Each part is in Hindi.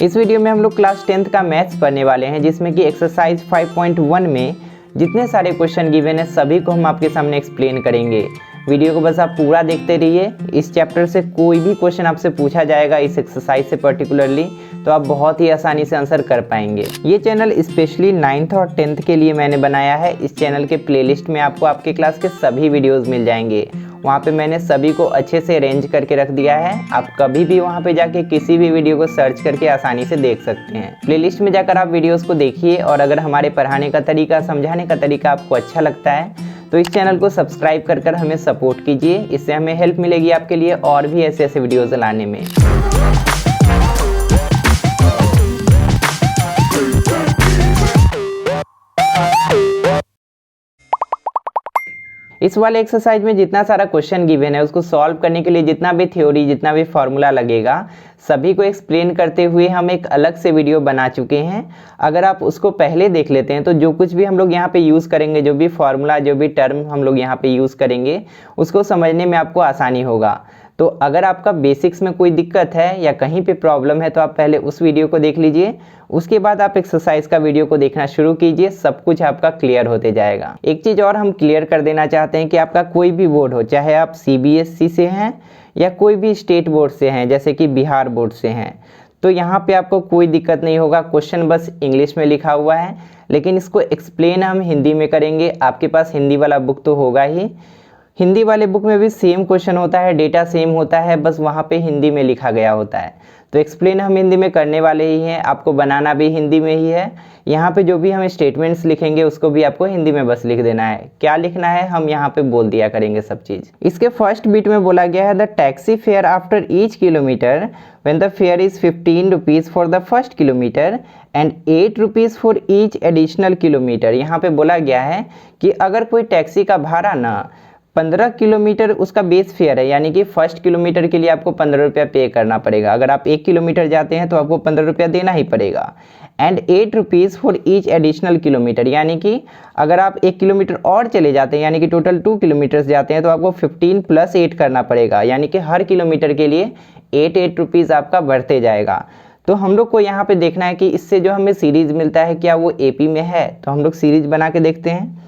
इस वीडियो में हम लोग क्लास 10th का मैथ्स पढ़ने वाले हैं, जिसमें कि एक्सरसाइज 5.1 में जितने सारे क्वेश्चन गिवन है सभी को हम आपके सामने एक्सप्लेन करेंगे। वीडियो को बस आप पूरा देखते रहिए। इस चैप्टर से कोई भी क्वेश्चन आपसे पूछा जाएगा इस एक्सरसाइज से पर्टिकुलरली, तो आप बहुत ही आसानी से आंसर कर पाएंगे। ये चैनल स्पेशली 9th और 10th के लिए मैंने बनाया है। इस चैनल के प्लेलिस्ट में आपको आपके क्लास के सभी वीडियोस मिल जाएंगे। वहाँ पे मैंने सभी को अच्छे से अरेंज करके रख दिया है। आप कभी भी वहाँ पे जाके किसी भी वीडियो को सर्च करके आसानी से देख सकते हैं। प्लेलिस्ट में जाकर आप वीडियोस को देखिए, और अगर हमारे पढ़ाने का तरीका, समझाने का तरीका आपको अच्छा लगता है तो इस चैनल को सब्सक्राइब कर हमें सपोर्ट कीजिए। इससे हमें हेल्प मिलेगी आपके लिए और भी ऐसे ऐसे वीडियोस लाने में। इस वाले एक्सरसाइज में जितना सारा क्वेश्चन गिवन है उसको सॉल्व करने के लिए जितना भी थ्योरी, जितना भी फॉर्मूला लगेगा, सभी को एक्सप्लेन करते हुए हम एक अलग से वीडियो बना चुके हैं। अगर आप उसको पहले देख लेते हैं तो जो कुछ भी हम लोग यहाँ पे यूज़ करेंगे, जो भी फॉर्मूला, जो भी टर्म हम लोग यहाँ पे यूज़ करेंगे, उसको समझने में आपको आसानी होगा। तो अगर आपका बेसिक्स में कोई दिक्कत है या कहीं पे प्रॉब्लम है तो आप पहले उस वीडियो को देख लीजिए, उसके बाद आप एक्सरसाइज का वीडियो को देखना शुरू कीजिए। सब कुछ आपका क्लियर होते जाएगा। एक चीज़ और हम क्लियर कर देना चाहते हैं कि आपका कोई भी बोर्ड हो, चाहे आप CBSE से हैं या कोई भी स्टेट बोर्ड से हैं, जैसे कि बिहार बोर्ड से हैं, तो यहाँ पे आपको कोई दिक्कत नहीं होगा। क्वेश्चन बस इंग्लिश में लिखा हुआ है, लेकिन इसको एक्सप्लेन हम हिंदी में करेंगे। आपके पास हिंदी वाला बुक तो होगा ही। हिंदी वाले बुक में भी सेम क्वेश्चन होता है, डेटा सेम होता है, बस वहाँ पे हिंदी में लिखा गया होता है। तो एक्सप्लेन हम हिंदी में करने वाले ही हैं, आपको बनाना भी हिंदी में ही है। यहाँ पे जो भी हम स्टेटमेंट्स लिखेंगे उसको भी आपको हिंदी में बस लिख देना है। क्या लिखना है हम यहाँ पे बोल दिया करेंगे सब चीज़। इसके फर्स्ट बीट में बोला गया है the taxi fare after each kilometre when the fair is 15 rupees for the first kilometre and 8 rupees for each additional kilometre. यहाँ पे बोला गया है कि अगर कोई टैक्सी का भाड़ा ना 15 किलोमीटर उसका बेस फेयर है, यानी कि फर्स्ट किलोमीटर के लिए आपको 15 रुपया पे करना पड़ेगा। अगर आप 1 किलोमीटर जाते हैं तो आपको 15 रुपया देना ही पड़ेगा। And 8 rupees for each additional kilometre, यानी कि अगर आप 1 किलोमीटर और चले जाते हैं, यानी कि टोटल 2 किलोमीटर्स जाते हैं, तो आपको 15 + 8 करना पड़ेगा, यानी कि हर किलोमीटर के लिए 8 रुपीज़ आपका बढ़ते जाएगा। तो हम लोग को यहाँ पे देखना है कि इससे जो हमें सीरीज़ मिलता है क्या वो AP में है। तो हम लोग सीरीज़ बना के देखते हैं।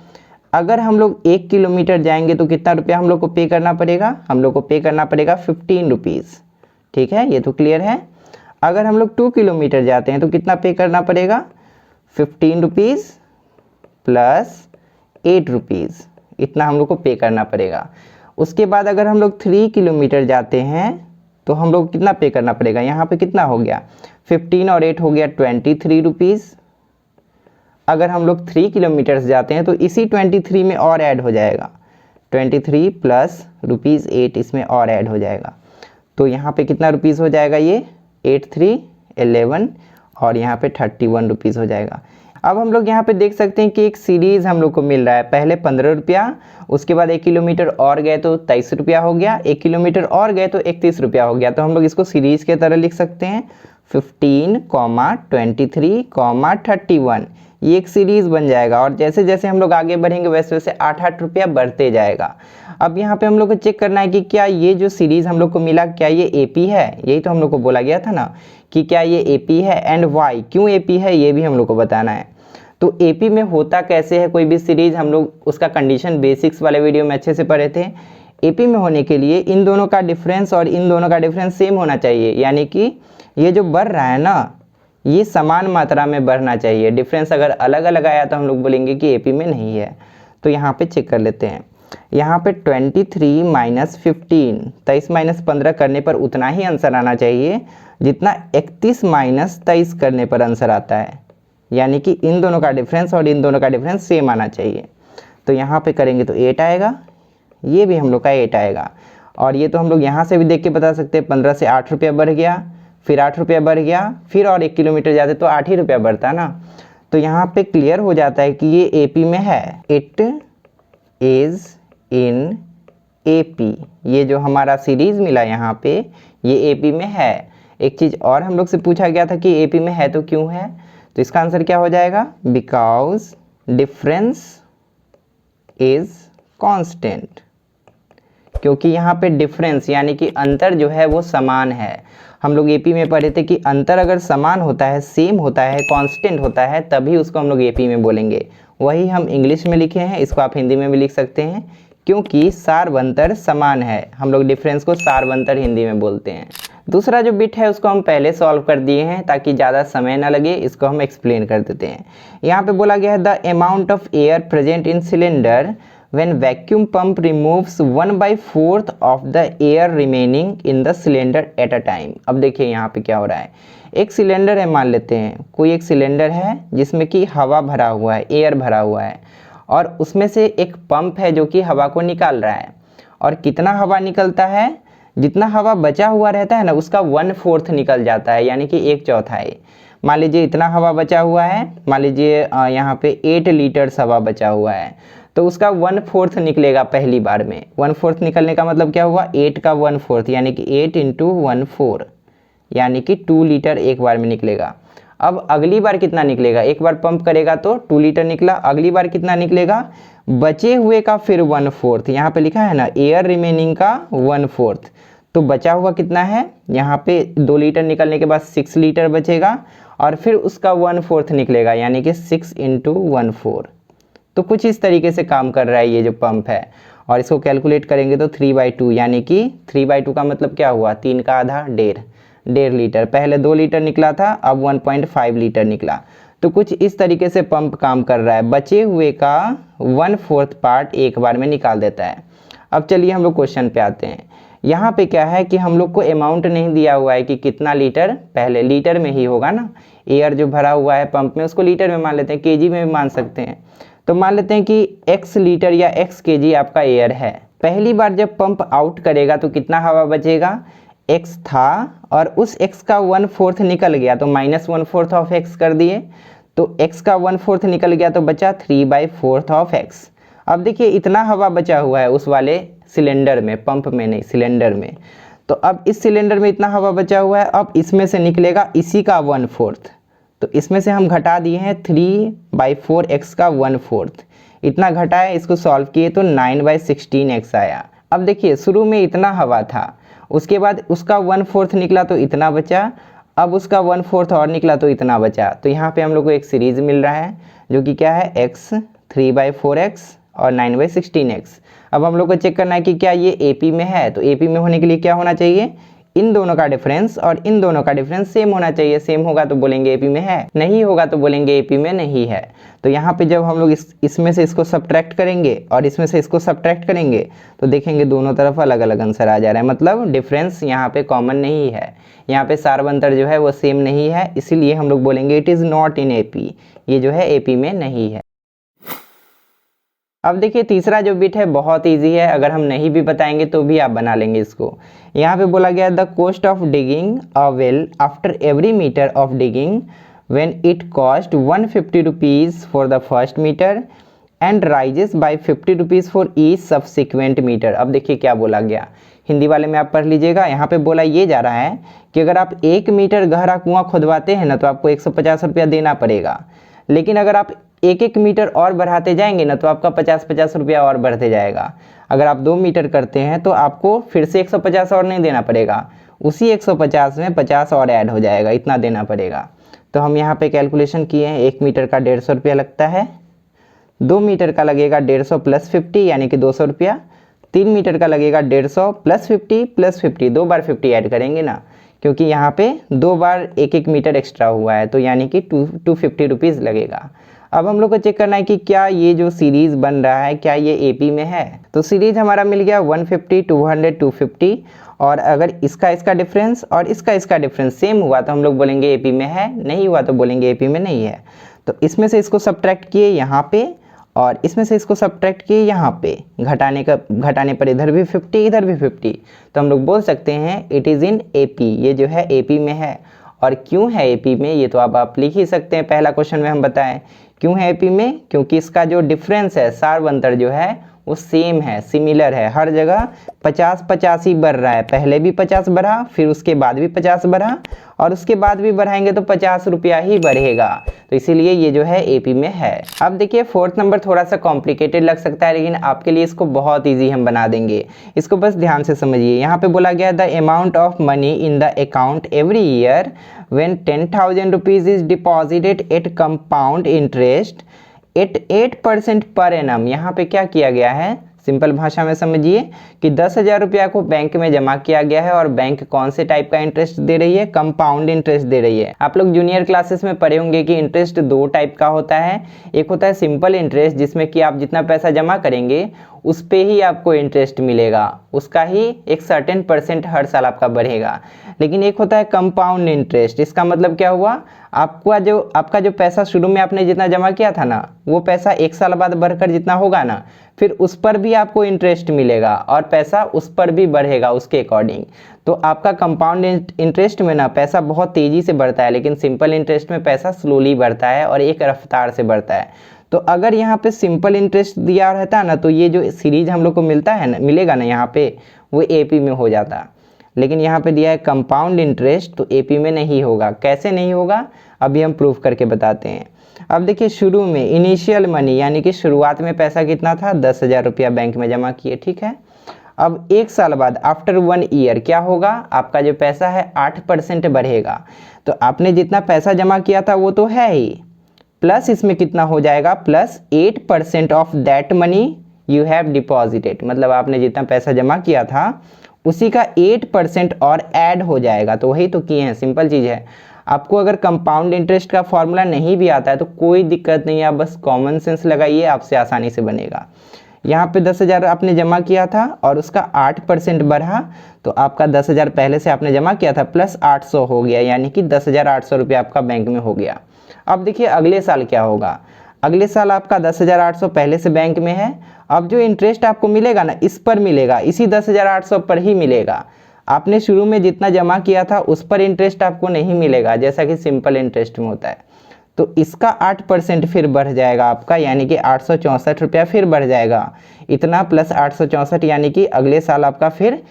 अगर हम लोग 1 किलोमीटर जाएंगे तो कितना रुपया हम लोग को पे करना पड़ेगा? हम लोग को पे करना पड़ेगा 15 रुपीज़। ठीक है, ये तो क्लियर है। अगर हम लोग 2 किलोमीटर जाते हैं तो कितना पे करना पड़ेगा? 15 रुपीज़ + 8 रुपीज़, इतना हम लोग को पे करना पड़ेगा। उसके बाद अगर हम लोग 3 किलोमीटर जाते हैं तो हम लोग कितना पे करना पड़ेगा? यहाँ पे कितना हो गया? 15 और 8 हो गया 23 रुपीज़। अगर हम लोग 3 किलोमीटर्स जाते हैं तो इसी 23 में और ऐड हो जाएगा, 23 + ₹8 इसमें और ऐड हो जाएगा। तो यहाँ पे कितना रुपीज़ हो जाएगा? ये 8 3 11 और यहाँ पे 31 रुपीज़ हो जाएगा। अब हम लोग यहाँ पे देख सकते हैं कि एक सीरीज़ हम लोग को मिल रहा है। पहले 15 रुपया, उसके बाद 1 किलोमीटर और गए तो 23 रुपया हो गया, 1 किलोमीटर और गए तो 31 रुपया हो गया। तो हम लोग इसको सीरीज़ के तरह लिख सकते हैं 15, 23, 31, ये एक सीरीज़ बन जाएगा। और जैसे जैसे हम लोग आगे बढ़ेंगे वैसे वैसे 8 रुपया बढ़ते जाएगा। अब यहाँ पे हम लोग को चेक करना है कि क्या ये जो सीरीज़ हम लोग को मिला क्या ये AP है? यही तो हम लोग को बोला गया था ना कि क्या ये AP है, एंड वाई क्यों AP है ये भी हम लोग को बताना है। तो AP में होता कैसे है कोई भी सीरीज़, हम लोग उसका कंडीशन बेसिक्स वाले वीडियो में अच्छे से पढ़े थे। AP में होने के लिए इन दोनों का डिफरेंस और इन दोनों का डिफरेंस सेम होना चाहिए, यानी कि ये जो बढ़ रहा है ना ये समान मात्रा में बढ़ना चाहिए। डिफरेंस अगर अलग अलग आया तो हम लोग बोलेंगे कि AP में नहीं है। तो यहाँ पे चेक कर लेते हैं। यहाँ पे 23 - 15, 23 - 15 करने पर उतना ही आंसर आना चाहिए जितना 31 - 23 करने पर आंसर आता है, यानी कि इन दोनों का डिफरेंस और इन दोनों का डिफरेंस सेम आना चाहिए। तो यहाँ पे करेंगे तो 8 आएगा, ये भी हम लोग का 8 आएगा। और ये तो हम लोग यहाँ से भी देख के बता सकते हैं, 15 से 8 रुपया बढ़ गया, फिर 8 रुपया बढ़ गया, फिर और 1 किलोमीटर जाते तो 8 ही रुपया बढ़ता ना। तो यहाँ पे क्लियर हो जाता है कि ये AP में है। इट इज़ इन AP, ये जो हमारा सीरीज़ मिला यहाँ पे ये AP में है। एक चीज़ और हम लोग से पूछा गया था कि AP में है तो क्यों है? तो इसका आंसर क्या हो जाएगा? Because difference is constant. क्योंकि यहाँ पे डिफरेंस यानी कि अंतर जो है वो समान है। हम लोग एपी में पढ़े थे कि अंतर अगर समान होता है, सेम होता है, कांस्टेंट होता है, तभी उसको हम लोग एपी में बोलेंगे। वही हम इंग्लिश में लिखे हैं, इसको आप हिंदी में भी लिख सकते हैं, क्योंकि सारवंतर समान है। हम लोग डिफरेंस को सारवंतर हिंदी में बोलते हैं। दूसरा जो बिट है उसको हम पहले सॉल्व कर दिए हैं ताकि ज़्यादा समय ना लगे, इसको हम एक्सप्लेन कर देते हैं। यहाँ पे बोला गया है the amount of air present in cylinder when vacuum pump removes 1/4 of the air remaining in the cylinder at a time। अब देखिए यहाँ पे क्या हो रहा है, एक सिलेंडर है, मान लेते हैं कोई एक सिलेंडर है जिसमें कि हवा भरा हुआ है, एयर भरा हुआ है, और उसमें से एक पंप है जो कि हवा को निकाल रहा है। और कितना हवा निकलता है, जितना हवा बचा हुआ रहता है ना उसका 1/4 निकल जाता है, यानी कि 1/4। मान लीजिए इतना हवा बचा हुआ है, मान लीजिए यहाँ पे 8 लीटर्स हवा बचा हुआ है, तो उसका 1/4 निकलेगा पहली बार में। 1/4 निकलने का मतलब क्या हुआ, 8 का 1/4 यानी कि 8 × 1/4 यानी कि 2 लीटर एक बार में निकलेगा। अब अगली बार कितना निकलेगा, एक बार पंप करेगा तो 2 लीटर निकला, अगली बार कितना निकलेगा, बचे हुए का फिर 1/4, यहाँ पे लिखा है ना एयर रिमेनिंग का 1/4, तो बचा हुआ कितना है, यहाँ पे 2 लीटर निकलने के बाद 6 लीटर बचेगा, और फिर उसका 1/4 निकलेगा यानी कि 6 × 1/4। तो कुछ इस तरीके से काम कर रहा है ये जो पंप है। और इसको कैलकुलेट करेंगे तो 3/2 यानी कि 3/2 का मतलब क्या हुआ, 3 का आधा 1.5 लीटर। पहले 2 लीटर निकला था, अब 1.5 लीटर निकला। तो कुछ इस तरीके से पंप काम कर रहा है, बचे हुए का 1/4 पार्ट एक बार में निकाल देता है। अब चलिए हम लोग क्वेश्चन पे आते हैं। यहाँ पे क्या है कि हम लोग को अमाउंट नहीं दिया हुआ है कि कितना लीटर, पहले लीटर में ही होगा ना, एयर जो भरा हुआ है पंप में उसको लीटर में मान लेते हैं, केजी में भी मान सकते हैं। तो मान लेते हैं कि x लीटर या x केजी आपका एयर है। पहली बार जब पंप आउट करेगा तो कितना हवा बचेगा, x था, और उस x का 1/4 निकल गया तो -1/4 ऑफ x कर दिए, तो x का 1/4 निकल गया तो बचा 3/4 ऑफ x। अब देखिए इतना हवा बचा हुआ है उस वाले सिलेंडर में, पंप में नहीं, सिलेंडर में। तो अब इस सिलेंडर में इतना हवा बचा हुआ है, अब इसमें से निकलेगा इसी का 1/4, तो इसमें से हम घटा दिए हैं 3/4 x का 1/4, इतना घटा है, इसको सॉल्व किए तो 9/16 x आया। अब देखिए शुरू में इतना हवा था, उसके बाद उसका 1/4 निकला तो इतना बचा, अब उसका 1/4 और निकला तो इतना बचा। तो यहाँ पे हम लोग को एक सीरीज मिल रहा है जो कि क्या है, x 3/4x और 9/16x। अब हम लोग को चेक करना है कि क्या ये AP में है, तो AP में होने के लिए क्या होना चाहिए, इन दोनों का डिफरेंस और इन दोनों का डिफरेंस सेम होना चाहिए। सेम होगा तो बोलेंगे AP में है, नहीं होगा तो बोलेंगे AP में नहीं है। तो यहाँ पे जब हम लोग इसमें से इसको सब्ट्रैक्ट करेंगे और इसमें से इसको सब्ट्रैक्ट करेंगे तो देखेंगे दोनों तरफ अलग अलग आंसर आ जा रहा है, मतलब डिफरेंस यहाँ पे कॉमन नहीं है, यहाँ पे सारवंतर जो है वो सेम नहीं है, इसीलिए हम लोग बोलेंगे it is not in AP, ये जो है AP में नहीं है। अब देखिए तीसरा जो बिट है बहुत इजी है, अगर हम नहीं भी बताएंगे तो भी आप बना लेंगे इसको। यहाँ पे बोला गया the cost of digging a well after every metre of digging when it cost 150 rupees for the first metre and rises by 50 rupees for each subsequent metre. अब देखिए क्या बोला गया, हिंदी वाले में आप पढ़ लीजिएगा। यहाँ पे बोला ये जा रहा है कि अगर आप 1 मीटर गहरा कुआं खुदवाते हैं ना तो आपको 150 रुपया देना पड़ेगा, लेकिन अगर आप 1-1 मीटर और बढ़ाते जाएंगे ना तो आपका 50-50 रुपया और बढ़ते जाएगा। अगर आप 2 मीटर करते हैं तो आपको फिर से 150 और नहीं देना पड़ेगा, उसी 150 में 50 और ऐड हो जाएगा, इतना देना पड़ेगा। तो हम यहाँ पे कैलकुलेशन किए हैं, 1 मीटर का 150 रुपया लगता है, 2 मीटर का लगेगा 150 + 50 यानी कि 200 रुपया, 3 मीटर का लगेगा 150 + 50 + 50, 2 बार 50 ऐड करेंगे ना, क्योंकि यहाँ पे 2 बार 1-1 मीटर एक्स्ट्रा हुआ है, तो यानी कि 250 रुपीज़ लगेगा। अब हम लोग को चेक करना है कि क्या ये जो सीरीज़ बन रहा है क्या ये AP में है। तो सीरीज़ हमारा मिल गया 150, 200, 250, और अगर इसका डिफरेंस और इसका डिफरेंस सेम हुआ तो हम लोग बोलेंगे AP में है, नहीं हुआ तो बोलेंगे AP में नहीं है। तो इसमें से इसको सब्ट्रैक्ट किए यहाँ पे और इसमें से इसको सब्ट्रैक्ट किए यहाँ पे, घटाने पर इधर भी 50 इधर भी 50, तो हम लोग बोल सकते हैं इट इज़ इन AP, ये जो है AP में है। और क्यों है AP में ये तो अब आप लिख ही सकते हैं, पहला क्वेश्चन में हम बताएं क्यों है AP में, क्योंकि इसका जो डिफरेंस है, सारवंतर जो है वो सेम है, सिमिलर है, हर जगह 50-50 ही बढ़ रहा है। पहले भी 50 बढ़ा, फिर उसके बाद भी 50 बढ़ा, और उसके बाद भी बढ़ाएंगे तो 50 रुपया ही बढ़ेगा। तो इसीलिए ये जो है AP में है। अब देखिए फोर्थ नंबर थोड़ा सा कॉम्प्लिकेटेड लग सकता है, लेकिन आपके लिए इसको बहुत ईजी हम बना देंगे। इसको बस ध्यान से समझिए। यहाँ पे बोला गया the amount of money in the account every year when 10,000 rupees is deposited at compound interest at 8% per annum. यहाँ पे क्या किया गया है, सिंपल भाषा में समझिए कि 10,000 रुपया को बैंक में जमा किया गया है और बैंक कौन से टाइप का इंटरेस्ट दे रही है, कंपाउंड इंटरेस्ट दे रही है। आप लोग जूनियर क्लासेस में पढ़े होंगे कि इंटरेस्ट दो टाइप का होता है। एक होता है सिंपल इंटरेस्ट, जिसमें कि आप जितना पैसा जमा करेंगे उस पे ही आपको इंटरेस्ट मिलेगा, उसका ही एक सर्टेन % हर साल आपका बढ़ेगा। लेकिन एक होता है कंपाउंड इंटरेस्ट। इसका मतलब क्या हुआ, आपका जो पैसा शुरू में आपने जितना जमा किया था ना, वो पैसा 1 साल बाद बढ़कर जितना होगा ना, फिर उस पर भी आपको इंटरेस्ट मिलेगा और पैसा उस पर भी बढ़ेगा उसके अकॉर्डिंग। तो आपका कंपाउंड इंटरेस्ट में ना पैसा बहुत तेज़ी से बढ़ता है, लेकिन सिंपल इंटरेस्ट में पैसा स्लोली बढ़ता है और एक रफ्तार से बढ़ता है। तो अगर यहाँ पे सिंपल इंटरेस्ट दिया रहता ना, तो ये जो सीरीज हम लोग को मिलेगा ना यहाँ पे, वो AP में हो जाता। लेकिन यहाँ पे दिया है कंपाउंड इंटरेस्ट, तो AP में नहीं होगा। कैसे नहीं होगा, अभी हम प्रूफ करके बताते हैं। अब देखिए शुरू में इनिशियल मनी, यानी कि शुरुआत में पैसा कितना था, 10,000 रुपया बैंक में जमा किए, ठीक है। अब 1 साल बाद आफ्टर 1 ईयर क्या होगा, आपका जो पैसा है 8% बढ़ेगा। तो आपने जितना पैसा जमा किया था वो तो है ही, प्लस इसमें कितना हो जाएगा, plus 8% of that money you have deposited. मतलब आपने जितना पैसा जमा किया था उसी का 8% और ऐड हो जाएगा। तो वही तो किए हैं, सिंपल चीज़ है। आपको अगर कंपाउंड इंटरेस्ट का फॉर्मूला नहीं भी आता है तो कोई दिक्कत नहीं है, आप बस कॉमन सेंस लगाइए, आपसे आसानी से बनेगा। यहाँ पे 10,000 आपने जमा किया था और उसका 8% बढ़ा, तो आपका 10,000 पहले से आपने जमा किया था प्लस 800 हो गया, यानी कि 10,800 रुपया आपका बैंक में हो गया। अब देखिए अगले साल क्या होगा। अगले साल आपका 10,800 पहले से बैंक में है। अब जो इंटरेस्ट आपको मिलेगा ना, इस पर मिलेगा, इसी 10,800 पर ही मिलेगा। आपने शुरू में जितना जमा किया था उस पर इंटरेस्ट आपको नहीं मिलेगा, जैसा कि सिंपल इंटरेस्ट में होता है। तो इसका 8% फिर बढ़ जाएगा आपका, यानी कि 864 रुपया फिर बढ़ जाएगा। इतना प्लस 864, यानी कि अगले साल आपका फिर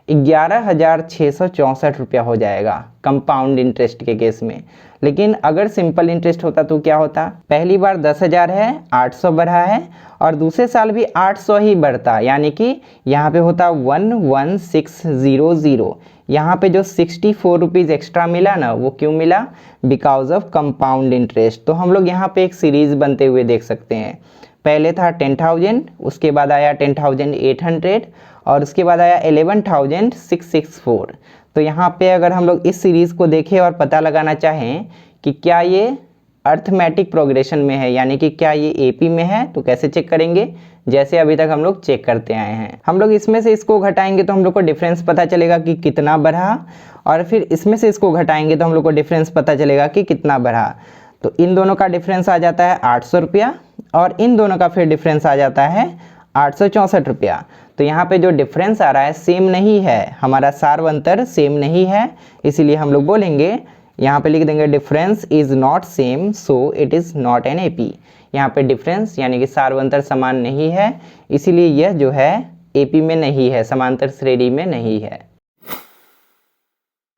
11,664 रुपया हो जाएगा कंपाउंड इंटरेस्ट के केस में। लेकिन अगर सिंपल इंटरेस्ट होता तो क्या होता, पहली बार 10,000 है, 800 बढ़ा है और दूसरे साल भी 800 ही बढ़ता, यानी कि यहाँ पे होता 11,600। यहाँ पे जो 64 रुपीज़ एक्स्ट्रा मिला ना, वो क्यों मिला, बिकॉज ऑफ कंपाउंड इंटरेस्ट। तो हम लोग यहाँ पे एक सीरीज बनते हुए देख सकते हैं। पहले था 10,000, उसके बाद आया 10,800 और उसके बाद आया 11,664। तो यहाँ पे अगर हम लोग इस सीरीज़ को देखें और पता लगाना चाहें कि क्या ये अर्थमेटिक प्रोग्रेशन में है, यानी कि क्या ये AP में है, तो कैसे चेक करेंगे, जैसे अभी तक हम लोग चेक करते आए हैं। हम लोग इसमें से इसको घटाएंगे तो हम लोग को डिफरेंस पता चलेगा कि कितना बढ़ा, और फिर इसमें से इसको घटाएंगे तो हम लोग को डिफरेंस पता चलेगा कि कितना बढ़ा। तो इन दोनों का डिफरेंस आ जाता है 800 रुपया और इन दोनों का फिर डिफरेंस आ जाता है 864 रुपया। तो यहाँ पे जो डिफरेंस आ रहा है सेम नहीं है, हमारा सारवंतर सेम नहीं है, इसीलिए हम लोग बोलेंगे, यहाँ पे लिख देंगे difference is not same so it is not an AP। यहाँ पे डिफरेंस यानी कि सारवंतर समान नहीं है, इसीलिए यह जो है AP में नहीं है, समांतर श्रेणी में नहीं है।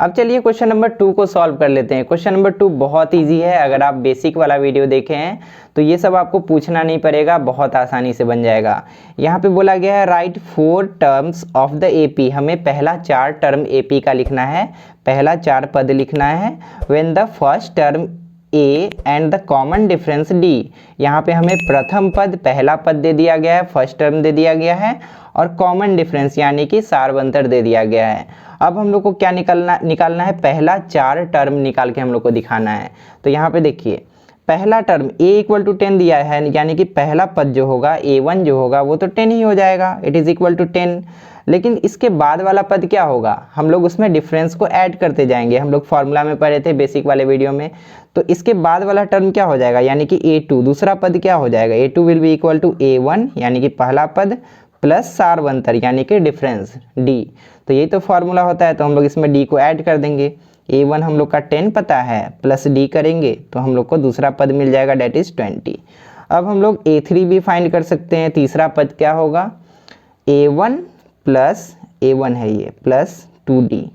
अब चलिए क्वेश्चन नंबर 2 को सॉल्व कर लेते हैं। क्वेश्चन नंबर 2 बहुत इजी है, अगर आप बेसिक वाला वीडियो देखे हैं तो ये सब आपको पूछना नहीं पड़ेगा, बहुत आसानी से बन जाएगा। यहाँ पे बोला गया है right 4 terms of the AP। हमें पहला 4 टर्म AP का लिखना है, पहला 4 पद लिखना है। When the first term A and the common difference D। यहाँ पे हमें प्रथम पद, पहला पद दे दिया गया है, फर्स्ट टर्म दे दिया गया है और कॉमन डिफरेंस यानी कि सारवंतर दे दिया गया है। अब हम लोग को क्या निकालना है, पहला 4 टर्म निकाल के हम लोग को दिखाना है। तो यहाँ पे देखिए पहला टर्म A = 10 दिया है, यानी कि पहला पद जो होगा A1 जो होगा वो तो 10 ही हो जाएगा, इट इज़ इक्वल टू 10। लेकिन इसके बाद वाला पद क्या होगा, हम लोग उसमें डिफरेंस को ऐड करते जाएंगे, हम लोग फॉर्मूला में पढ़े थे बेसिक वाले वीडियो में। तो इसके बाद वाला टर्म क्या हो जाएगा, यानी कि A2, दूसरा पद क्या हो जाएगा, A2 will be equal to A1 यानी कि पहला पद प्लस सारवंतर यानी कि डिफरेंस D। तो यही तो फॉर्मूला होता है, तो हम लोग इसमें D को ऐड कर देंगे। A1 हम लोग का 10 पता है, प्लस D करेंगे तो हम लोग को दूसरा पद मिल जाएगा, डेट इज़ 20। अब हम लोग A3 भी फाइंड कर सकते हैं। तीसरा पद क्या होगा, A1 प्लस A1 है ये, plus 2D।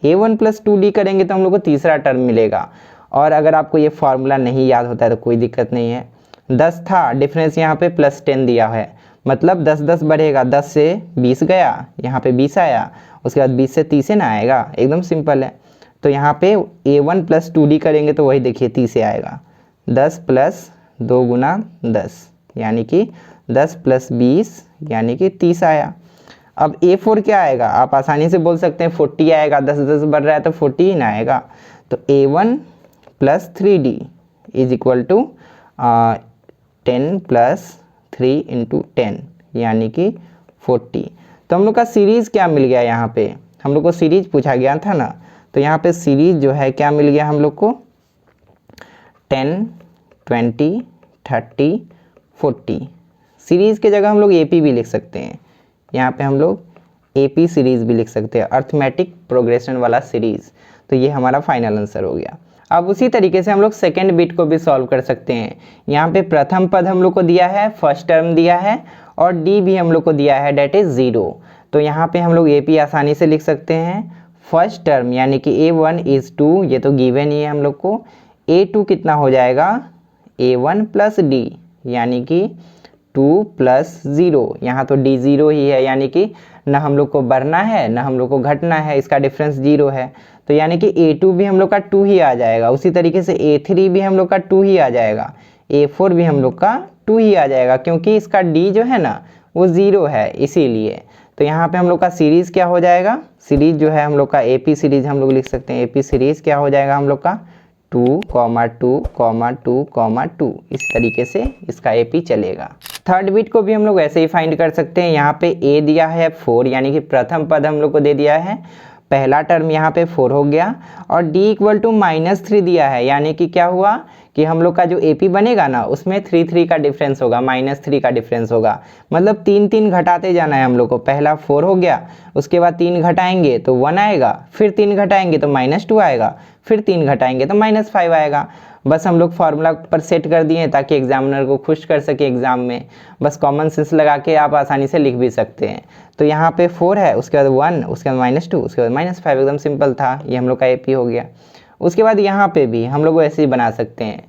A1 plus 2D करेंगे तो हम लोग को तीसरा टर्म मिलेगा। और अगर आपको ये फार्मूला नहीं याद होता है तो कोई दिक्कत नहीं है। 10 था, डिफरेंस यहाँ पे +10 दिया है, मतलब 10 10 बढ़ेगा, 10 से 20 गया, यहाँ पे 20 आया, उसके बाद 20 से 30 ना आएगा, एकदम सिंपल है। तो यहाँ पे A1 + 2D करेंगे तो वही देखिए 30 से आएगा, 10 + 2 × 10 यानी कि 10 + 20 यानी कि 30 आया। अब A4 क्या आएगा, आप आसानी से बोल सकते हैं 40 आएगा, 10 10 बढ़ रहा है तो 40 ही ना आएगा। तो A1 + 3D = 10 + 3 × 10 यानी कि 40। तो हम लोग का सीरीज़ क्या मिल गया, यहाँ पे हम लोग को सीरीज पूछा गया था ना, तो यहाँ पे सीरीज जो है क्या मिल गया हम लोग को, 10 20 30 40। सीरीज़ के जगह हम लोग AP भी लिख सकते हैं, यहाँ पे हम लोग AP सीरीज़ भी लिख सकते हैं, अर्थमेटिक प्रोग्रेशन वाला सीरीज़। तो ये हमारा फाइनल आंसर हो गया। अब उसी तरीके से हम लोग सेकेंड बिट को भी सॉल्व कर सकते हैं। यहाँ पे प्रथम पद हम लोग को दिया है, फर्स्ट टर्म दिया है और D भी हम लोग को दिया है, डेट इज़ 0। तो यहाँ पे हम लोग AP आसानी से लिख सकते हैं। फर्स्ट टर्म यानी कि A1 = 2, ये तो गिवन ही है हम लोग को। A2 कितना हो जाएगा, A1 + D यानी कि 2 + 0, यहाँ तो D 0 ही है, यानी कि ना हम लोग को बढ़ना है ना हम लोग को घटना है, इसका डिफरेंस 0 है। तो यानी कि A2 भी हम लोग का 2 ही आ जाएगा। उसी तरीके से A3 भी हम लोग का 2 ही आ जाएगा, A4 भी हम लोग का 2 ही आ जाएगा, क्योंकि इसका D जो है ना वो 0 है इसीलिए। तो यहाँ पे हम लोग का सीरीज़ क्या हो जाएगा, सीरीज़ जो है हम लोग का AP सीरीज़ हम लोग लिख सकते हैं। AP सीरीज़ क्या हो जाएगा हम लोग का 2, 2, 2, 2, इस तरीके से इसका AP चलेगा। थर्ड बिट को भी हम लोग ऐसे ही फाइंड कर सकते हैं। यहाँ पे A दिया है 4 यानी कि प्रथम पद हम लोग को दे दिया है, पहला टर्म यहाँ पे 4 हो गया, और D = -3 दिया है, यानी कि क्या हुआ कि हम लोग का जो AP बनेगा ना उसमें 3 3 का डिफरेंस होगा, -3 का डिफरेंस होगा, मतलब 3 3 घटाते जाना है हम लोग को। पहला 4 हो गया, उसके बाद 3 घटाएंगे तो 1 आएगा, फिर 3 घटाएंगे तो -2 आएगा, फिर 3 घटाएंगे तो -5 आएगा। बस हम लोग फार्मूला पर सेट कर दिए ताकि एग्जामिनर को खुश कर सके एग्जाम में। बस कॉमन सेंस लगा के आप आसानी से लिख भी सकते हैं। तो यहाँ पे 4 है, उसके बाद 1, उसके बाद -2, उसके बाद -5, एकदम सिंपल था, ये हम लोग का AP हो गया। उसके बाद यहाँ पे भी हम लोग ऐसे ही बना सकते हैं।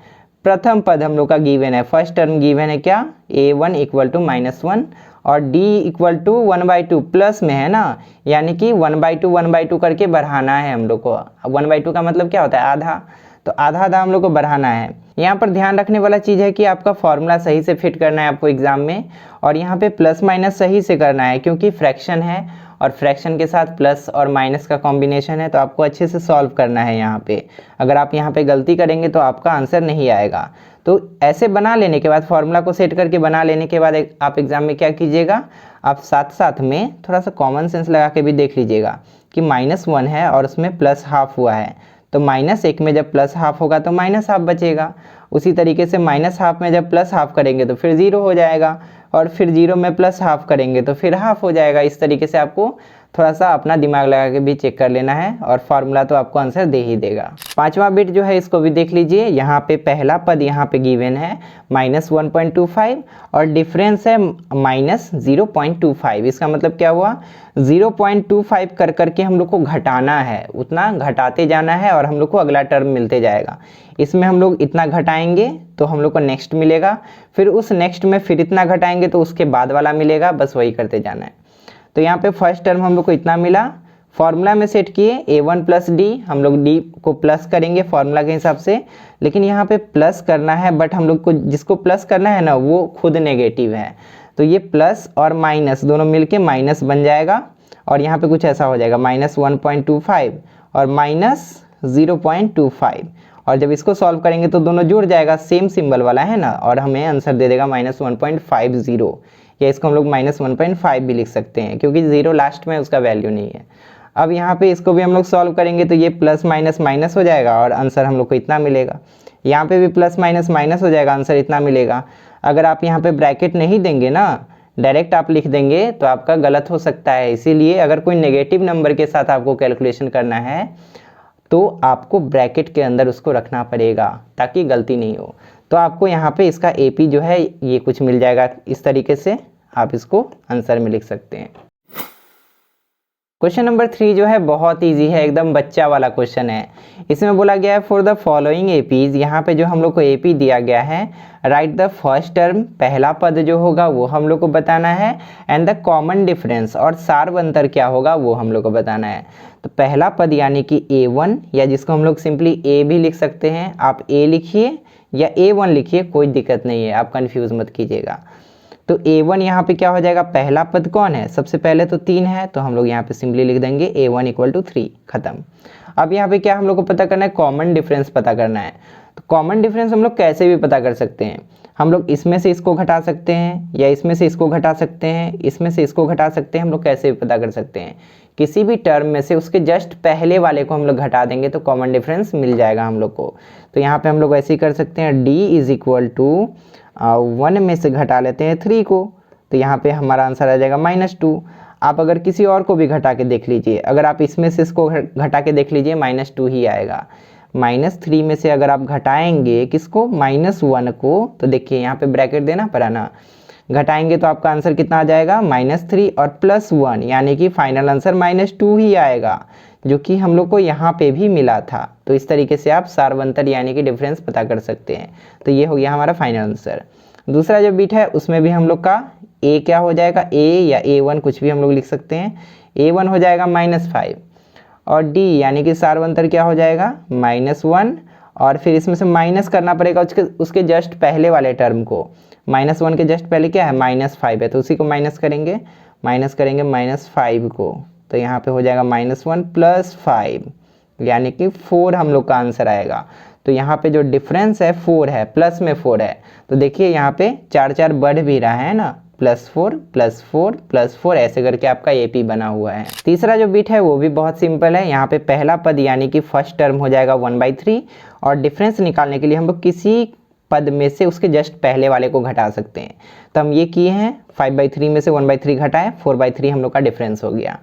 प्रथम पद हम लोग का गिवन है, फर्स्ट टर्म गिवन है क्या, A1 = -1 और D = 1/2, प्लस में है ना, यानी कि 1/2 1/2 करके बढ़ाना है हम लोग को। 1/2 का मतलब क्या होता है, आधा, तो आधा आधा हम लोग को बढ़ाना है। यहाँ पर ध्यान रखने वाला चीज़ है कि आपका फॉर्मूला सही से फिट करना है आपको एग्जाम में, और यहाँ पे प्लस माइनस सही से करना है, क्योंकि फ्रैक्शन है और फ्रैक्शन के साथ प्लस और माइनस का कॉम्बिनेशन है, तो आपको अच्छे से सॉल्व करना है यहाँ पे। अगर आप यहाँ पे गलती करेंगे तो आपका आंसर नहीं आएगा। तो ऐसे बना लेने के बाद, फॉर्मूला को सेट करके बना लेने के बाद आप एग्जाम में क्या कीजिएगा, आप साथ साथ में थोड़ा सा कॉमन सेंस लगा के भी देख लीजिएगा कि -1 है और उसमें +½ हुआ है, तो -1 में जब +½ होगा तो -½ बचेगा। उसी तरीके से -½ में जब +½ करेंगे तो फिर 0 हो जाएगा, और फिर 0 में +½ करेंगे तो फिर ½ हो जाएगा। इस तरीके से आपको थोड़ा सा अपना दिमाग लगा के भी चेक कर लेना है, और फार्मूला तो आपको आंसर दे ही देगा। पांचवा बिट जो है इसको भी देख लीजिए। यहाँ पे पहला पद यहाँ पे गिवन है -1.25 और डिफरेंस है -0.25। इसका मतलब क्या हुआ, 0.25 कर करके हम लोग को घटाना है, उतना घटाते जाना है और हम लोग को अगला टर्म मिलते जाएगा। इसमें हम लोग इतना घटाएंगे तो हम लोग को नेक्स्ट मिलेगा, फिर उस नेक्स्ट में फिर इतना घटाएंगे तो उसके बाद वाला मिलेगा, बस वही करते जाना है। तो यहाँ पे फर्स्ट टर्म हम लोग को इतना मिला, फॉर्मूला में सेट किए A1 + D, हम लोग D को प्लस करेंगे फॉर्मूला के हिसाब से, लेकिन यहाँ पे प्लस करना है, बट हम लोग को जिसको प्लस करना है ना वो खुद नेगेटिव है, तो ये प्लस और माइनस दोनों मिलके माइनस बन जाएगा, और यहाँ पे कुछ ऐसा हो जाएगा -1.25 और -0.25, और जब इसको सॉल्व करेंगे तो दोनों जुड़ जाएगा, सेम सिंबल वाला है ना, और हमें आंसर दे देगा -1.50, या इसको हम लोग -1.5 भी लिख सकते हैं, क्योंकि 0 लास्ट में उसका वैल्यू नहीं है। अब यहाँ पे इसको भी हम लोग सॉल्व करेंगे तो ये प्लस माइनस माइनस हो जाएगा और आंसर हम लोग को इतना मिलेगा। यहाँ पे भी प्लस माइनस माइनस हो जाएगा, आंसर इतना मिलेगा। अगर आप यहाँ पे ब्रैकेट नहीं देंगे ना, डायरेक्ट आप लिख देंगे तो आपका गलत हो सकता है। इसीलिए अगर कोई नेगेटिव नंबर के साथ आपको कैलकुलेशन करना है तो आपको ब्रैकेट के अंदर उसको रखना पड़ेगा ताकि गलती नहीं हो। तो आपको यहाँ पे इसका AP जो है ये कुछ मिल जाएगा, इस तरीके से आप इसको आंसर में लिख सकते हैं। क्वेश्चन नंबर 3 जो है बहुत इजी है, एकदम बच्चा वाला क्वेश्चन है। इसमें बोला गया है फॉर द फॉलोइंग एपीज, यहाँ पे जो हम लोग को एपी दिया गया है, राइट द फर्स्ट टर्म, पहला पद जो होगा वो हम लोग को बताना है, एंड द कॉमन डिफरेंस, और सार्व अंतर क्या होगा वो हम लोग को बताना है। तो पहला पद यानी कि A1, या जिसको हम लोग सिंपली A भी लिख सकते हैं, आप A लिखिए या A1 लिखिए, कोई दिक्कत नहीं है, आप कंफ्यूज मत कीजिएगा। तो A1 यहाँ पे क्या हो जाएगा, पहला पद कौन है, सबसे पहले तो 3 है, तो हम लोग यहाँ पे सिंपली लिख देंगे A1 इक्वल टू 3, खत्म। अब यहाँ पे क्या हम लोग को पता करना है, कॉमन डिफरेंस पता करना है। तो कॉमन डिफरेंस हम लोग कैसे भी पता कर सकते हैं, हम लोग इसमें से इसको घटा सकते हैं, या इसमें से इसको घटा सकते हैं, इसमें से इसको घटा सकते हैं, हम लोग कैसे भी पता कर सकते हैं। किसी भी टर्म में से उसके जस्ट पहले वाले को हम लोग घटा देंगे तो कॉमन डिफरेंस मिल जाएगा हम लोग को। तो यहाँ पे हम लोग ऐसे ही कर सकते हैं, D इज इक्वल टू 1 में से घटा लेते हैं 3 को, तो यहाँ पे हमारा आंसर आ जाएगा -2। आप अगर किसी और को भी घटा के देख लीजिए, अगर आप इसमें से इसको घटा के देख लीजिए, -2 ही आएगा। -3 में से अगर आप घटाएंगे किसको, -1 को, तो देखिए यहाँ पे ब्रैकेट देना पड़ा ना, घटाएंगे तो आपका आंसर कितना आ जाएगा, -3 और +1, यानी कि फाइनल आंसर -2 ही आएगा, जो कि हम लोग को यहाँ पे भी मिला था। तो इस तरीके से आप सार्वंतर यानी कि डिफरेंस पता कर सकते हैं। तो ये हो गया हमारा फाइनल आंसर। दूसरा जो बिट है उसमें भी हम लोग का A क्या हो जाएगा, A या A1 कुछ भी हम लोग लिख सकते हैं। A1 हो जाएगा -5, और D यानी कि सार्वंतर क्या हो जाएगा, -1, और फिर इसमें से माइनस करना पड़ेगा उसके जस्ट पहले वाले टर्म को। -1 के जस्ट पहले क्या है, -5 है, तो उसी को माइनस करेंगे -5 को, तो यहाँ पे हो जाएगा -1 + 5, यानी कि 4 हम लोग का आंसर आएगा। तो यहाँ पे जो डिफरेंस है 4 है, प्लस में 4 है, तो देखिए यहाँ पे 4 बढ़ भी रहा है ना, +4 +4 +4 ऐसे करके आपका AP बना हुआ है। तीसरा जो बिट है वो भी बहुत सिंपल है। यहाँ पे पहला पद यानी कि फर्स्ट टर्म हो जाएगा 1/3, और डिफरेंस निकालने के लिए हम लोग किसी पद में से उसके जस्ट पहले वाले को घटा सकते हैं। तो हम ये किए हैं, 5/3 में से 1/3 घटाएं, 4/3 हम लोग का डिफरेंस हो गया।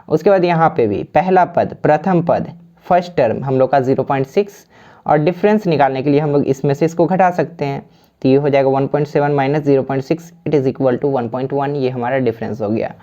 उसके बाद यहाँ पे भी पहला पद, प्रथम पद, फर्स्ट टर्म हम लोग का 0.6, और डिफरेंस निकालने के लिए हम लोग इसमें से इसको घटा सकते हैं, तो ये हो जाएगा 1.7 minus 0.6, it is equal to 1.1, ये हमारा डिफरेंस हो गया।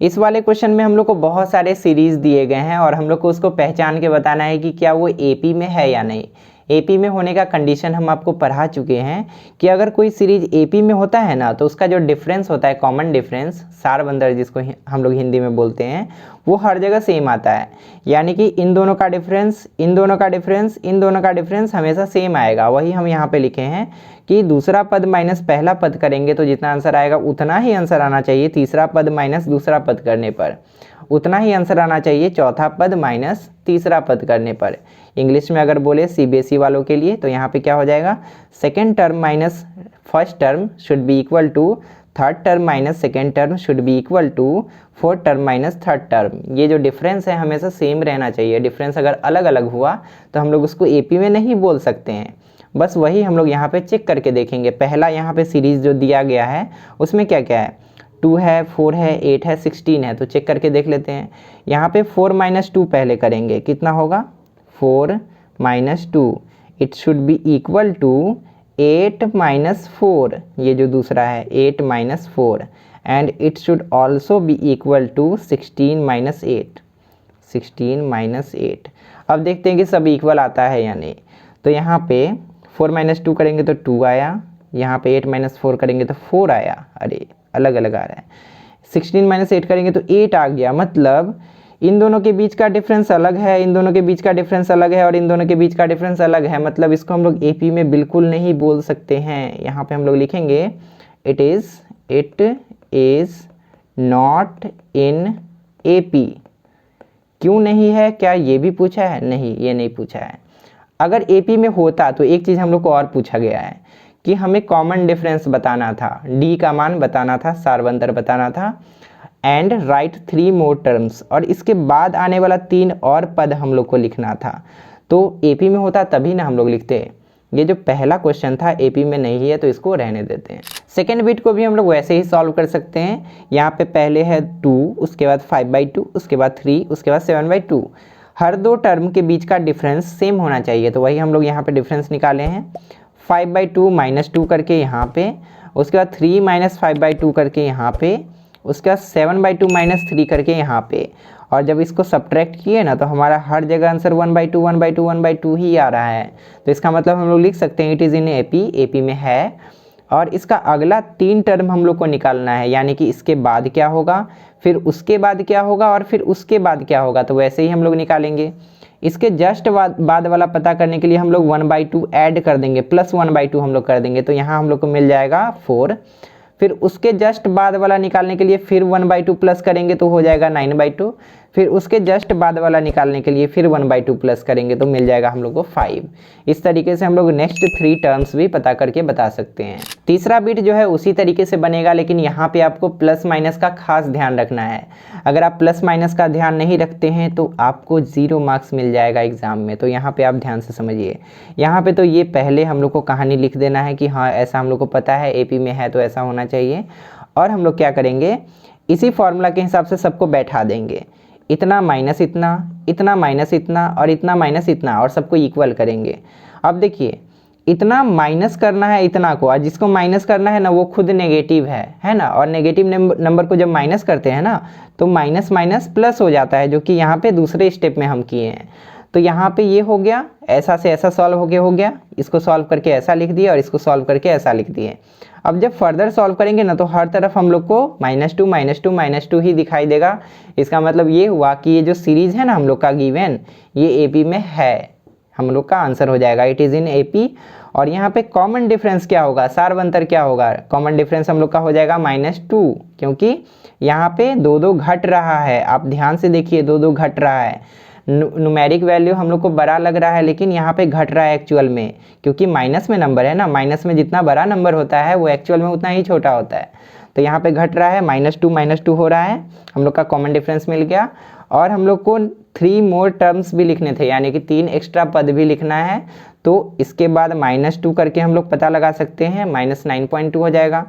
इस वाले क्वेश्चन में हम लोग को बहुत सारे सीरीज दिए गए हैं, और हम लोग को उसको पहचान के बताना है कि क्या वो AP में है या नहीं। AP में होने का कंडीशन हम आपको पढ़ा चुके हैं कि अगर कोई सीरीज AP में होता है ना, तो उसका जो डिफरेंस होता है, कॉमन डिफरेंस, सारबंदर जिसको हम लोग हिंदी में बोलते हैं, वो हर जगह सेम आता है। यानी कि इन दोनों का डिफरेंस, इन दोनों का डिफरेंस, इन दोनों का डिफरेंस हमेशा सेम आएगा। वही हम यहाँ पे लिखे हैं कि दूसरा पद माइनस पहला पद करेंगे तो जितना आंसर आएगा उतना ही आंसर आना चाहिए तीसरा पद माइनस दूसरा पद करने पर, उतना ही आंसर आना चाहिए चौथा पद माइनस तीसरा पद करने पर। इंग्लिश में अगर बोले CBSE वालों के लिए, तो यहाँ पे क्या हो जाएगा, second term minus first term should be equal to third term minus second term should be equal to fourth term minus third term. ये जो डिफरेंस है हमेशा सेम रहना चाहिए। डिफरेंस अगर अलग अलग हुआ तो हम लोग उसको AP में नहीं बोल सकते हैं। बस वही हम लोग यहाँ पे चेक करके देखेंगे। पहला यहाँ पे सीरीज जो दिया गया है उसमें क्या क्या है, 2 है, 4 है, 8 है, 16 है, तो चेक करके देख लेते हैं। यहाँ पे 4 - 2 पहले करेंगे, कितना होगा, 4 - 2, it should be equal to 8 - 4, ये जो दूसरा है 8 - 4, and it should also be equal to 16 - 8, 16 - 8। अब देखते हैं कि सब इक्वल आता है या नहीं। तो यहाँ पे 4 - 2 करेंगे तो 2 आया, यहाँ पे 8 - 4 करेंगे तो 4 आया, अरे अलग अलग आ रहा है। 16 - 8 करेंगे तो 8 आ गया, मतलब इन दोनों के बीच का डिफरेंस अलग है, इन दोनों के बीच का डिफरेंस अलग है, और इन दोनों के बीच का डिफरेंस अलग है, मतलब इसको हम लोग AP में बिल्कुल नहीं बोल सकते हैं। यहाँ पे हम लोग लिखेंगे it is not in AP। क्यों नहीं है, क्या ये भी पूछा है? नहीं, ये नहीं पूछा है। अगर AP में होता तो एक चीज़ हम लोग को और पूछा गया है कि हमें कॉमन डिफरेंस बताना था, D का मान बताना था, सार्वंतर बताना था, एंड राइट 3 मोर टर्म्स, और इसके बाद आने वाला 3 और पद हम लोग को लिखना था। तो AP में होता तभी ना हम लोग लिखते। ये जो पहला क्वेश्चन था AP में नहीं है, तो इसको रहने देते हैं। सेकेंड बिट को भी हम लोग वैसे ही सॉल्व कर सकते हैं। यहाँ पे पहले है 2, उसके बाद 5/2, उसके बाद 3, उसके बाद 7/2। हर दो टर्म के बीच का डिफरेंस सेम होना चाहिए, तो वही हम लोग यहाँ पे डिफरेंस निकाले हैं। 5/2 - 2 करके यहाँ पे, उसके बाद 3 - 5/2 करके यहाँ पे, उसके बाद 7/2 माइनस 3 करके यहाँ पे, और जब इसको सब्ट्रैक्ट किए ना तो हमारा हर जगह आंसर 1/2 1/2 1/2 ही आ रहा है। तो इसका मतलब हम लोग लिख सकते हैं it is in AP, AP में है। और इसका अगला 3 टर्म हम लोग को निकालना है, यानी कि इसके बाद क्या होगा, फिर उसके बाद क्या होगा और फिर उसके बाद क्या होगा, तो वैसे ही हम लोग निकालेंगे। इसके जस्ट बाद वाला पता करने के लिए हम लोग 1/2 ऐड कर देंगे, प्लस 1/2 हम लोग कर देंगे, तो यहाँ हम लोग को मिल जाएगा 4। फिर उसके जस्ट बाद वाला निकालने के लिए फिर 1/2 प्लस करेंगे तो हो जाएगा 9/2। फिर उसके जस्ट बाद वाला निकालने के लिए फिर 1/2 प्लस करेंगे तो मिल जाएगा हम लोग को 5। इस तरीके से हम लोग नेक्स्ट 3 टर्म्स भी पता करके बता सकते हैं। तीसरा बिट जो है उसी तरीके से बनेगा, लेकिन यहाँ पे आपको प्लस माइनस का खास ध्यान रखना है। अगर आप प्लस माइनस का ध्यान नहीं रखते हैं तो आपको 0 मार्क्स मिल जाएगा एग्जाम में। तो यहाँ पे आप ध्यान से समझिए। यहाँ पे तो ये पहले हम लोग को कहानी लिख देना है कि हाँ ऐसा हम लोग को पता है, एपी में है तो ऐसा होना चाहिए। और हम लोग क्या करेंगे, इसी फॉर्मूला के हिसाब से सबको बैठा देंगे, इतना माइनस इतना, इतना माइनस इतना और इतना माइनस इतना, और सबको इक्वल करेंगे। अब देखिए इतना माइनस करना है इतना को, और जिसको माइनस करना है ना वो खुद नेगेटिव है ना। और नेगेटिव नंबर को जब माइनस करते हैं ना तो माइनस माइनस प्लस हो जाता है, जो कि यहाँ पे दूसरे स्टेप में हम किए हैं। तो यहाँ पे ये हो गया, ऐसा से ऐसा सॉल्व हो गया, इसको सॉल्व करके ऐसा लिख दिए और इसको सॉल्व करके ऐसा लिख दिए। अब जब फर्दर सॉल्व करेंगे ना तो हर तरफ हम लोग को -2 -2 -2 ही दिखाई देगा। इसका मतलब ये हुआ कि ये जो सीरीज है ना हम लोग का गिवन, ये एपी में है, हम लोग का आंसर हो जाएगा इट इज़ इन एपी। और यहाँ पे कॉमन डिफरेंस क्या होगा, सारवंतर क्या होगा, कॉमन डिफरेंस हम लोग का हो जाएगा -2, क्योंकि यहाँ पे 2 घट रहा है। आप ध्यान से देखिए 2 घट रहा है। न्यूमेरिक वैल्यू हम लोग को बड़ा लग रहा है लेकिन यहाँ पे घट रहा है एक्चुअल में, क्योंकि माइनस में नंबर है ना, माइनस में जितना बड़ा नंबर होता है वो एक्चुअल में उतना ही छोटा होता है। तो यहाँ पे घट रहा है, -2 हो रहा है, हम लोग का कॉमन डिफरेंस मिल गया। और हम लोग को 3 मोर टर्म्स भी लिखने थे, यानी कि 3 एक्स्ट्रा पद भी लिखना है। तो इसके बाद -2 करके हम लोग पता लगा सकते हैं, -9.2 हो जाएगा।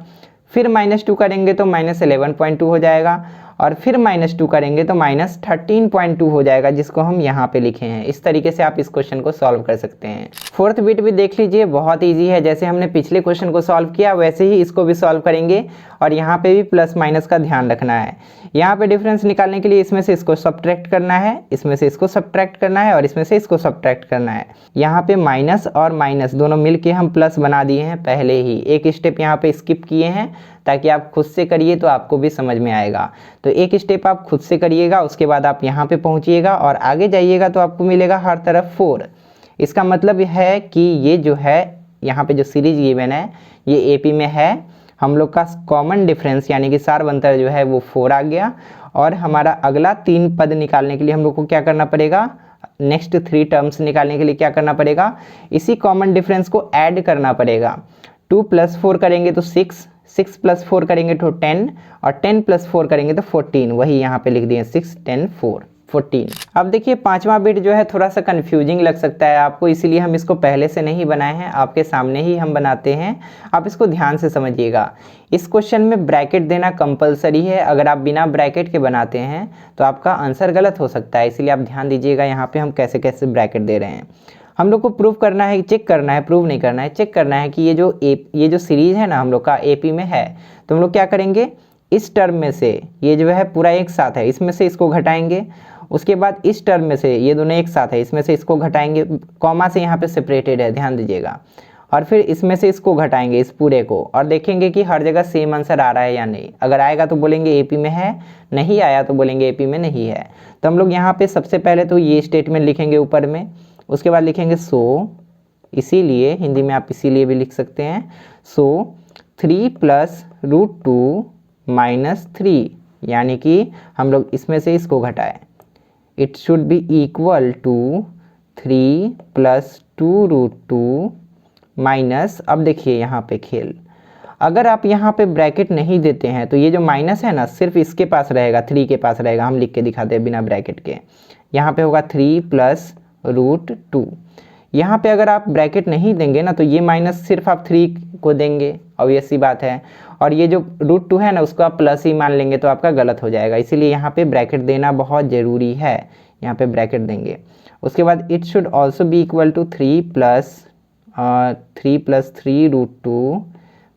फिर -2 करेंगे तो -11.2 हो जाएगा, और फिर -2 करेंगे तो -13.2 हो जाएगा, जिसको हम यहाँ पे लिखे हैं। इस तरीके से आप इस क्वेश्चन को सॉल्व कर सकते हैं। फोर्थ बिट भी देख लीजिए, बहुत इजी है। जैसे हमने पिछले क्वेश्चन को सॉल्व किया वैसे ही इसको भी सॉल्व करेंगे, और यहाँ पे भी प्लस माइनस का ध्यान रखना है। यहाँ पे डिफरेंस निकालने के लिए इसमें से इसको सब्ट्रैक्ट करना है, इसमें से इसको सब्ट्रैक्ट करना है, और इसमें से इसको सब्ट्रैक्ट करना है। यहाँ पे माइनस और माइनस दोनों मिलके हम प्लस बना दिए हैं पहले ही। एक स्टेप यहाँ पे स्किप किए हैं ताकि आप खुद से करिए तो आपको भी समझ में आएगा। तो एक स्टेप आप खुद से करिएगा, उसके बाद आप यहाँ पे पहुँचिएगा और आगे जाइएगा तो आपको मिलेगा हर तरफ 4। इसका मतलब है कि ये जो है यहाँ पे जो सीरीज गिवन है ये एपी में है। हम लोग का कॉमन डिफरेंस यानी कि सारवंतर जो है वो 4 आ गया। और हमारा अगला 3 पद निकालने के लिए हम लोग को क्या करना पड़ेगा, नेक्स्ट 3 टर्म्स निकालने के लिए क्या करना पड़ेगा, इसी कॉमन डिफरेंस को ऐड करना पड़ेगा। 2 + 4 करेंगे तो 6, 6 + 4 करेंगे तो 10, और 10 + 4 करेंगे तो 14। वही यहाँ पे लिख दिए 6 10 4 14। अब देखिए पांचवा बिट जो है थोड़ा सा कंफ्यूजिंग लग सकता है आपको, इसीलिए हम इसको पहले से नहीं बनाए हैं, आपके सामने ही हम बनाते हैं। आप इसको ध्यान से समझिएगा। इस क्वेश्चन में ब्रैकेट देना कंपलसरी है। अगर आप बिना ब्रैकेट के बनाते हैं तो आपका आंसर गलत हो सकता है, इसीलिए आप ध्यान दीजिएगा यहाँ पे हम कैसे कैसे ब्रैकेट दे रहे हैं। हम लोग को प्रूव करना है, चेक करना है, प्रूव नहीं करना है, चेक करना है कि ये जो सीरीज है ना हम लोग का एपी में है। तो हम लोग क्या करेंगे, इस टर्म में से ये जो है पूरा एक साथ है, इसमें से इसको घटाएंगे। उसके बाद इस टर्म में से ये दोनों एक साथ है, इसमें से इसको घटाएंगे, कॉमा से यहाँ पे सेपरेटेड है, ध्यान दीजिएगा। और फिर इसमें से इसको घटाएंगे इस पूरे को, और देखेंगे कि हर जगह सेम आंसर आ रहा है या नहीं। अगर आएगा तो बोलेंगे एपी में है, नहीं आया तो बोलेंगे एपी में नहीं है। तो हम लोग यहाँ पे सबसे पहले तो ये स्टेटमेंट लिखेंगे ऊपर में, उसके बाद लिखेंगे सो, इसीलिए हिंदी में आप इसीलिए भी लिख सकते हैं, सो 3 + √2 - 3, यानी कि हम लोग इसमें से इसको घटाएं। It should be equal to 3 + 2√2 minus, अब देखिए यहाँ पे खेल, अगर आप यहाँ पे ब्रैकेट नहीं देते हैं तो ये जो माइनस है ना सिर्फ इसके पास रहेगा, 3 के पास रहेगा। हम लिख के दिखाते हैं बिना ब्रैकेट के, यहाँ पे होगा 3 + √2। यहाँ पे अगर आप ब्रैकेट नहीं देंगे ना तो ये माइनस सिर्फ आप 3 को देंगे, ऑब्वियस सी बात है। और ये जो √2 है ना उसको आप प्लस ही मान लेंगे तो आपका गलत हो जाएगा, इसीलिए यहाँ पे ब्रैकेट देना बहुत ज़रूरी है। यहाँ पे ब्रैकेट देंगे। उसके बाद it should also be equal to 3 + 3 + 3√2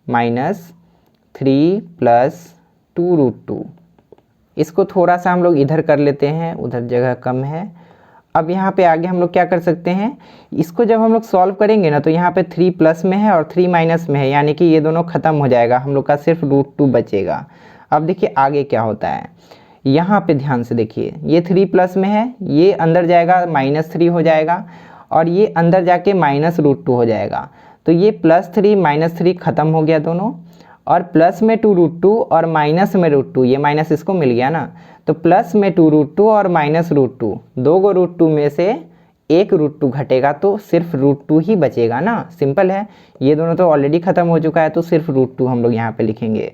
- 3 + 2√2। इसको थोड़ा सा हम लोग इधर कर लेते हैं, उधर जगह कम है। अब यहाँ पे आगे हम लोग क्या कर सकते हैं, इसको जब हम लोग सॉल्व करेंगे ना तो यहाँ पे 3 प्लस में है और 3 माइनस में है, यानी कि ये दोनों खत्म हो जाएगा, हम लोग का सिर्फ √2 बचेगा। अब देखिए आगे क्या होता है, यहाँ पे ध्यान से देखिए, ये 3 प्लस में है, ये अंदर जाएगा -3 हो जाएगा और ये अंदर जाके -√2 हो जाएगा। तो ये +3 -3 खत्म हो गया दोनों, और प्लस में 2√2 और माइनस में √2, ये माइनस इसको मिल गया ना, तो प्लस में 2√2 और -√2, दो गो √2 में से एक √2 घटेगा तो सिर्फ √2 ही बचेगा ना, सिंपल है। ये दोनों तो ऑलरेडी खत्म हो चुका है तो सिर्फ √2 हम लोग यहाँ पे लिखेंगे।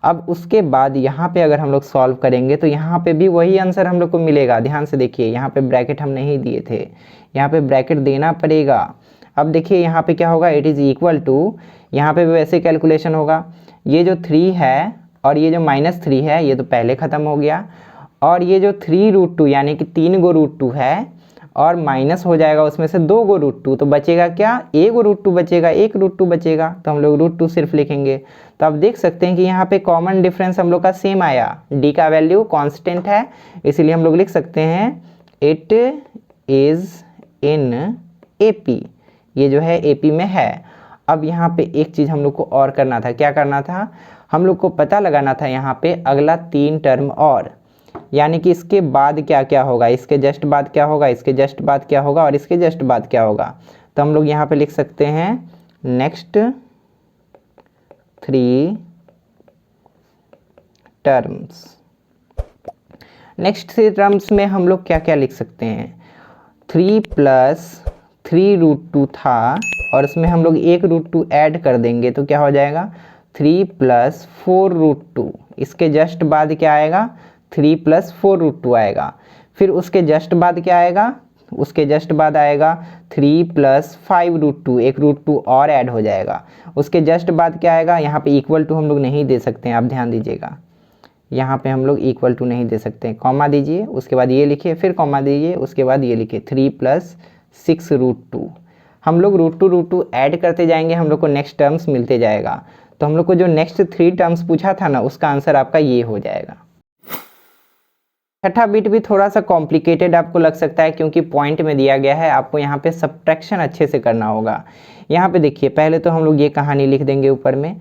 अब उसके बाद यहाँ पे अगर हम लोग सॉल्व करेंगे तो यहाँ पे भी वही आंसर हम लोग को मिलेगा। ध्यान से देखिए, यहाँ पे ब्रैकेट हम नहीं दिए थे, यहाँ पे ब्रैकेट देना पड़ेगा। अब देखिए यहाँ पे क्या होगा, इट इज़ इक्वल टू, यहाँ पे भी वैसे कैलकुलेशन होगा, ये जो 3 है और ये जो -3 है ये तो पहले ख़त्म हो गया, और ये जो 3√2 यानी कि 3 गो √2 है और माइनस हो जाएगा उसमें से 2 गो √2, तो बचेगा क्या, 1 गो √2 बचेगा, 1 √2 बचेगा, तो हम लोग √2 सिर्फ लिखेंगे। तो आप देख सकते हैं कि यहाँ पे कॉमन डिफरेंस हम लोग का सेम आया, डी का वैल्यू कांस्टेंट है, इसीलिए हम लोग लिख सकते हैं इट इज़ इन AP, ये जो है AP में है। अब यहाँ पे एक चीज़ हम लोग को और करना था, क्या करना था, हम लोग को पता लगाना था यहाँ पे अगला 3 टर्म और, यानी कि इसके बाद क्या क्या होगा, इसके जस्ट बाद क्या होगा, इसके जस्ट बाद क्या होगा और इसके जस्ट बाद क्या होगा। तो हम लोग यहाँ पे लिख सकते हैं नेक्स्ट 3 टर्म्स। नेक्स्ट 3 टर्म्स में हम लोग क्या क्या लिख सकते हैं, 3 + 3√2 था और इसमें हम लोग एक √2 ऐड कर देंगे तो क्या हो जाएगा, 3 + 4√2। इसके जस्ट बाद क्या आएगा, 3 + 4√2 आएगा। फिर उसके जस्ट बाद क्या आएगा, उसके जस्ट बाद आएगा 3 + 5√2, एक √2 और ऐड हो जाएगा। उसके जस्ट बाद क्या आएगा, यहाँ पे इक्वल टू हम लोग नहीं दे सकते हैं, आप ध्यान दीजिएगा, यहाँ पे हम लोग इक्वल टू नहीं दे सकते हैं, कॉमा दीजिए, उसके बाद ये लिखिए, फिर कॉमा दीजिए, उसके बाद ये लिखिए 3 + 6√2। हम लोग √2 ऐड करते जाएंगे, हम लोग को नेक्स्ट टर्म्स मिलते जाएगा। तो हम लोग को जो नेक्स्ट 3 टर्म्स पूछा था ना, उसका आंसर आपका ये हो जाएगा। छठा बिट भी थोड़ा सा कॉम्प्लिकेटेड आपको लग सकता है क्योंकि पॉइंट में दिया गया है, आपको यहाँ पे सब्ट्रैक्शन अच्छे से करना होगा। यहाँ पे देखिए, पहले तो हम लोग ये कहानी लिख देंगे ऊपर में,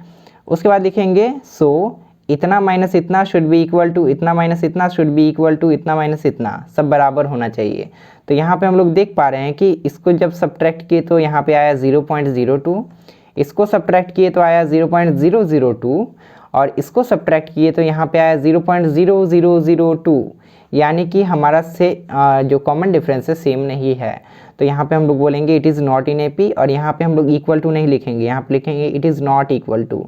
उसके बाद लिखेंगे सो इतना माइनस इतना शुड बी इक्वल टू इतना माइनस इतना शुड बी इक्वल टू इतना माइनस इतना, सब बराबर होना चाहिए। तो यहाँ पे हम लोग देख पा रहे हैं कि इसको जब सब्ट्रैक्ट किए तो यहाँ पे आया 0.02, इसको सब्ट्रैक्ट किए तो आया 0.002 और इसको सब्ट्रैक्ट किए तो यहाँ पे आया 0.0002, यानी कि हमारा से जो कॉमन डिफरेंस है सेम नहीं है। तो यहाँ पे हम लोग बोलेंगे it is not in AP, और यहाँ पे हम लोग इक्वल टू नहीं लिखेंगे, यहाँ पे लिखेंगे it is not equal to.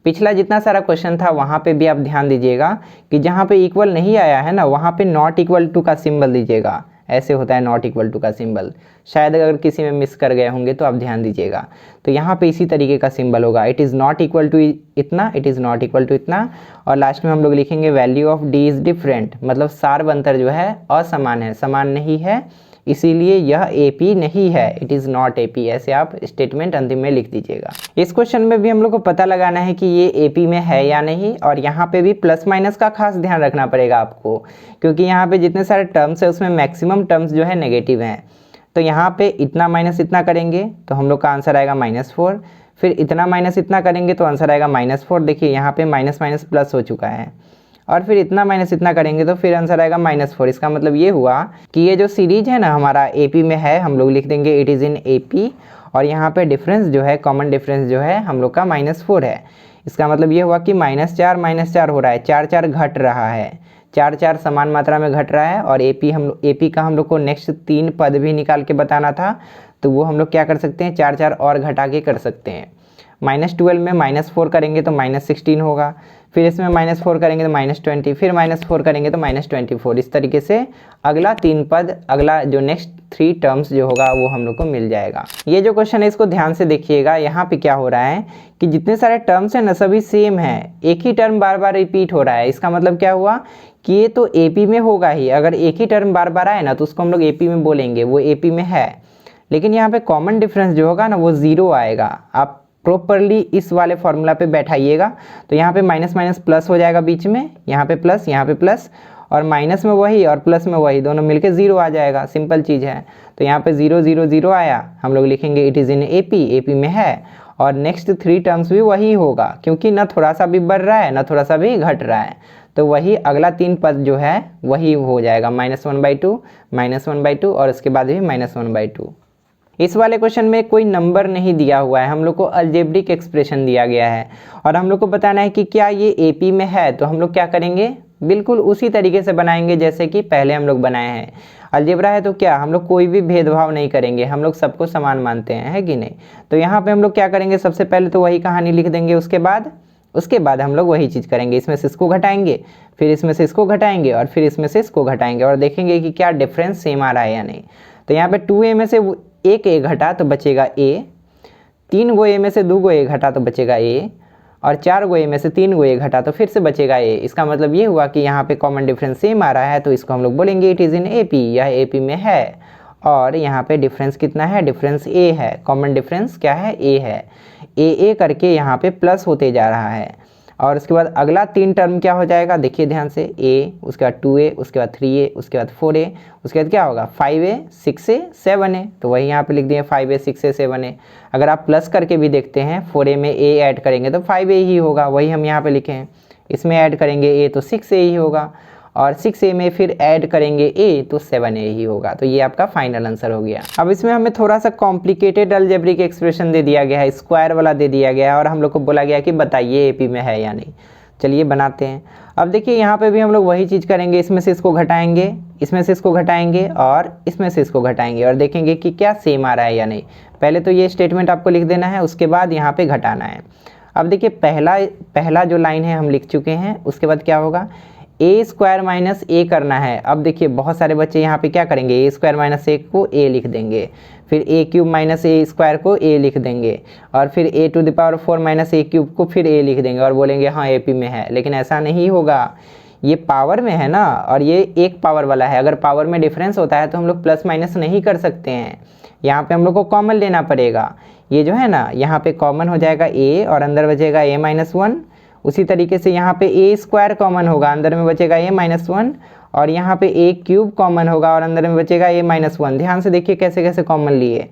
पिछला जितना सारा क्वेश्चन था वहाँ पे भी आप ध्यान दीजिएगा कि जहाँ पे इक्वल नहीं आया है ना, वहाँ पे नॉट इक्वल टू का सिंबल दीजिएगा, ऐसे होता है नॉट इक्वल टू का सिंबल, शायद अगर किसी में मिस कर गए होंगे तो आप ध्यान दीजिएगा। तो यहाँ पे इसी तरीके का सिंबल होगा, it is not equal to इतना, it is not equal to इतना, और लास्ट में हम लोग लिखेंगे value of D is different, मतलब सार अंतर जो है असमान है, समान नहीं है, इसीलिए यह AP नहीं है, इट इज़ नॉट AP, ऐसे आप स्टेटमेंट अंतिम में लिख दीजिएगा। इस क्वेश्चन में भी हम लोग को पता लगाना है कि ये AP में है या नहीं, और यहाँ पे भी प्लस माइनस का खास ध्यान रखना पड़ेगा आपको, क्योंकि यहाँ पे जितने सारे टर्म्स है उसमें मैक्सिमम टर्म्स जो है नेगेटिव हैं। तो यहाँ पे इतना माइनस इतना करेंगे तो हम लोग का आंसर आएगा -4, फिर इतना माइनस इतना करेंगे तो आंसर आएगा -4, देखिए यहाँ पे माइनस माइनस प्लस हो चुका है, और फिर इतना माइनस इतना करेंगे तो फिर आंसर आएगा -4। इसका मतलब ये हुआ कि ये जो सीरीज है ना हमारा AP में है, हम लोग लिख देंगे इट इज़ इन AP, और यहाँ पे डिफरेंस जो है, कॉमन डिफरेंस जो है हम लोग का -4 है। इसका मतलब ये हुआ कि -4 हो रहा है, 4 घट रहा है, 4 समान मात्रा में घट रहा है, और AP का हम लोग को नेक्स्ट 3 पद भी निकाल के बताना था, तो वो हम लोग क्या कर सकते हैं, 4 और घटा के कर सकते हैं। -12 में -4 करेंगे तो -16 होगा, फिर इसमें -4 करेंगे तो -20, फिर -4 करेंगे तो -24, इस तरीके से अगला 3 पद, अगला जो नेक्स्ट 3 टर्म्स जो होगा वो हम लोग को मिल जाएगा। ये जो क्वेश्चन है इसको ध्यान से देखिएगा, यहाँ पे क्या हो रहा है कि जितने सारे टर्म्स हैं ना सभी सेम है, एक ही टर्म बार बार रिपीट हो रहा है। इसका मतलब क्या हुआ कि ये तो AP में होगा ही, अगर एक ही टर्म बार बार आए ना तो उसको हम लोग AP में बोलेंगे, वो AP में है। लेकिन यहाँ पे कॉमन डिफरेंस जो होगा ना वो 0 आएगा, आप प्रॉपरली इस वाले फॉर्मूला पे बैठाइएगा। तो यहाँ पे माइनस माइनस प्लस हो जाएगा बीच में, यहाँ पे प्लस, यहाँ पे प्लस, और माइनस में वही और प्लस में वही दोनों मिलके 0 आ जाएगा। सिंपल चीज़ है। तो यहाँ पे 0 0 0 आया, हम लोग लिखेंगे इट इज़ इन AP में है, और नेक्स्ट 3 टर्म्स भी वही होगा, क्योंकि ना थोड़ा सा भी बढ़ रहा है ना थोड़ा सा भी घट रहा है। तो वही अगला 3 पद जो है वही हो जाएगा, -1/2, -1/2 और उसके बाद भी -1/2। इस वाले क्वेश्चन में कोई नंबर नहीं दिया हुआ है, हम लोग को अलजेब्रिक एक्सप्रेशन दिया गया है और हम लोग को बताना है कि क्या ये AP में है। तो हम लोग क्या करेंगे, बिल्कुल उसी तरीके से बनाएंगे जैसे कि पहले हम लोग बनाए हैं। अलजेब्रा है तो क्या हम लोग कोई भी भेदभाव नहीं करेंगे, हम लोग सबको समान मानते हैं, है कि नहीं। तो यहाँ पे हम लोग क्या करेंगे, सबसे पहले तो वही कहानी लिख देंगे, उसके बाद हम लोग वही चीज़ करेंगे, इसमें से इसको घटाएंगे, फिर इसमें से इसको घटाएंगे और फिर इसमें से इसको घटाएंगे और देखेंगे कि क्या डिफरेंस सेम आ रहा है या नहीं। तो यहाँ पे 2A में से एक A घटा तो बचेगा A, 3 गो A में से 2 गो A घटा तो बचेगा A, और 4 गो A में से 3 गो A घटा तो फिर से बचेगा A। इसका मतलब ये हुआ कि यहाँ पे कॉमन डिफरेंस सेम आ रहा है, तो इसको हम लोग बोलेंगे इट इज़ इन AP, यह AP में है। और यहाँ पे डिफरेंस कितना है, डिफरेंस A है, कॉमन डिफरेंस क्या है, A है। A करके यहाँ पे प्लस होते जा रहा है। और उसके बाद अगला 3 टर्म क्या हो जाएगा, देखिए ध्यान से, A, उसके बाद 2A, उसके बाद 3A, उसके बाद 4A, उसके बाद क्या होगा 5A, 6A, 7A। तो वही यहाँ पे लिख दिए 5A, 6A, 7A। अगर आप प्लस करके भी देखते हैं, 4A में A ऐड करेंगे तो 5A ही होगा, वही हम यहाँ पे लिखे हैं। इसमें ऐड करेंगे A तो 6A ही होगा, और 6A में फिर ऐड करेंगे A तो 7A ही होगा। तो ये आपका फाइनल आंसर हो गया। अब इसमें हमें थोड़ा सा कॉम्प्लिकेटेड अलजेब्रिक एक्सप्रेशन दे दिया गया है, स्क्वायर वाला दे दिया गया है, और हम लोग को बोला गया कि बताइए AP में है या नहीं। चलिए बनाते हैं। अब देखिए यहाँ पे भी हम लोग वही चीज़ करेंगे, इसमें से इसको घटाएंगे, इसमें से इसको घटाएंगे और इसमें से इसको घटाएंगे और देखेंगे कि क्या सेम आ रहा है या नहीं। पहले तो ये स्टेटमेंट आपको लिख देना है, उसके बाद यहाँ पे घटाना है। अब देखिए पहला जो लाइन है हम लिख चुके हैं, उसके बाद क्या होगा, A² - A करना है। अब देखिए बहुत सारे बच्चे यहाँ पे क्या करेंगे, A² - A को A लिख देंगे, फिर A³ - A² को A लिख देंगे, और फिर A⁴ - A³ को फिर A लिख देंगे और बोलेंगे हाँ AP में है। लेकिन ऐसा नहीं होगा, ये पावर में है ना, और ये एक पावर वाला है। अगर पावर में डिफरेंस होता है तो हम लोग प्लस माइनस नहीं कर सकते हैं, यहाँ पे हम लोग को कॉमन लेना पड़ेगा। ये जो है ना, यहाँ पे कॉमन हो जाएगा A और अंदर बचेगा A-1। उसी तरीके से यहाँ पे A² कॉमन होगा, अंदर में बचेगा A-1, और यहाँ पे A³ कॉमन होगा और अंदर में बचेगा A-1। ध्यान से देखिए कैसे कैसे कॉमन लिए,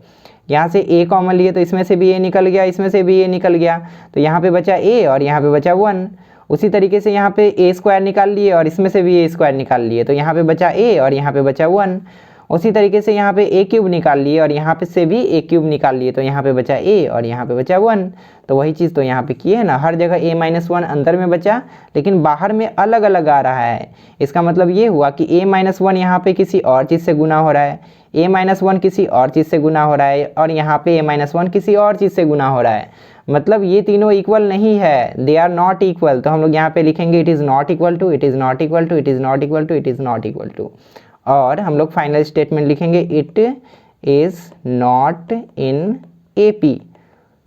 यहाँ से A कॉमन लिए तो इसमें से भी A निकल गया, इसमें से भी A निकल गया, तो यहाँ पे बचा A और यहाँ पे बचा 1। उसी तरीके से यहाँ पे A² निकाल लिए और इसमें से भी A² निकाल लिए, तो यहाँ पे बचा A और यहाँ पे बचा 1। उसी तरीके से यहाँ पे A³ निकाल लिए और यहाँ पे से भी A³ निकाल लिए, तो यहाँ पे बचा A और यहाँ पे बचा 1। तो वही चीज़ तो यहाँ पे किए है ना, हर जगह A-1 अंदर में बचा, लेकिन बाहर में अलग अलग आ रहा है। इसका मतलब ये हुआ कि A-1 यहाँ पे किसी और चीज़ से गुना हो रहा है, A-1 किसी और चीज़ से गुना हो रहा है, और यहाँ पे A-1 किसी और चीज़ से गुना हो रहा है। मतलब ये तीनों इक्वल नहीं है, दे आर नॉट इक्वल। तो हम लोग यहाँ पे लिखेंगे it is not equal to, it is not equal to, it is not equal to, it is not equal to. और हम लोग फाइनल स्टेटमेंट लिखेंगे it is not in AP।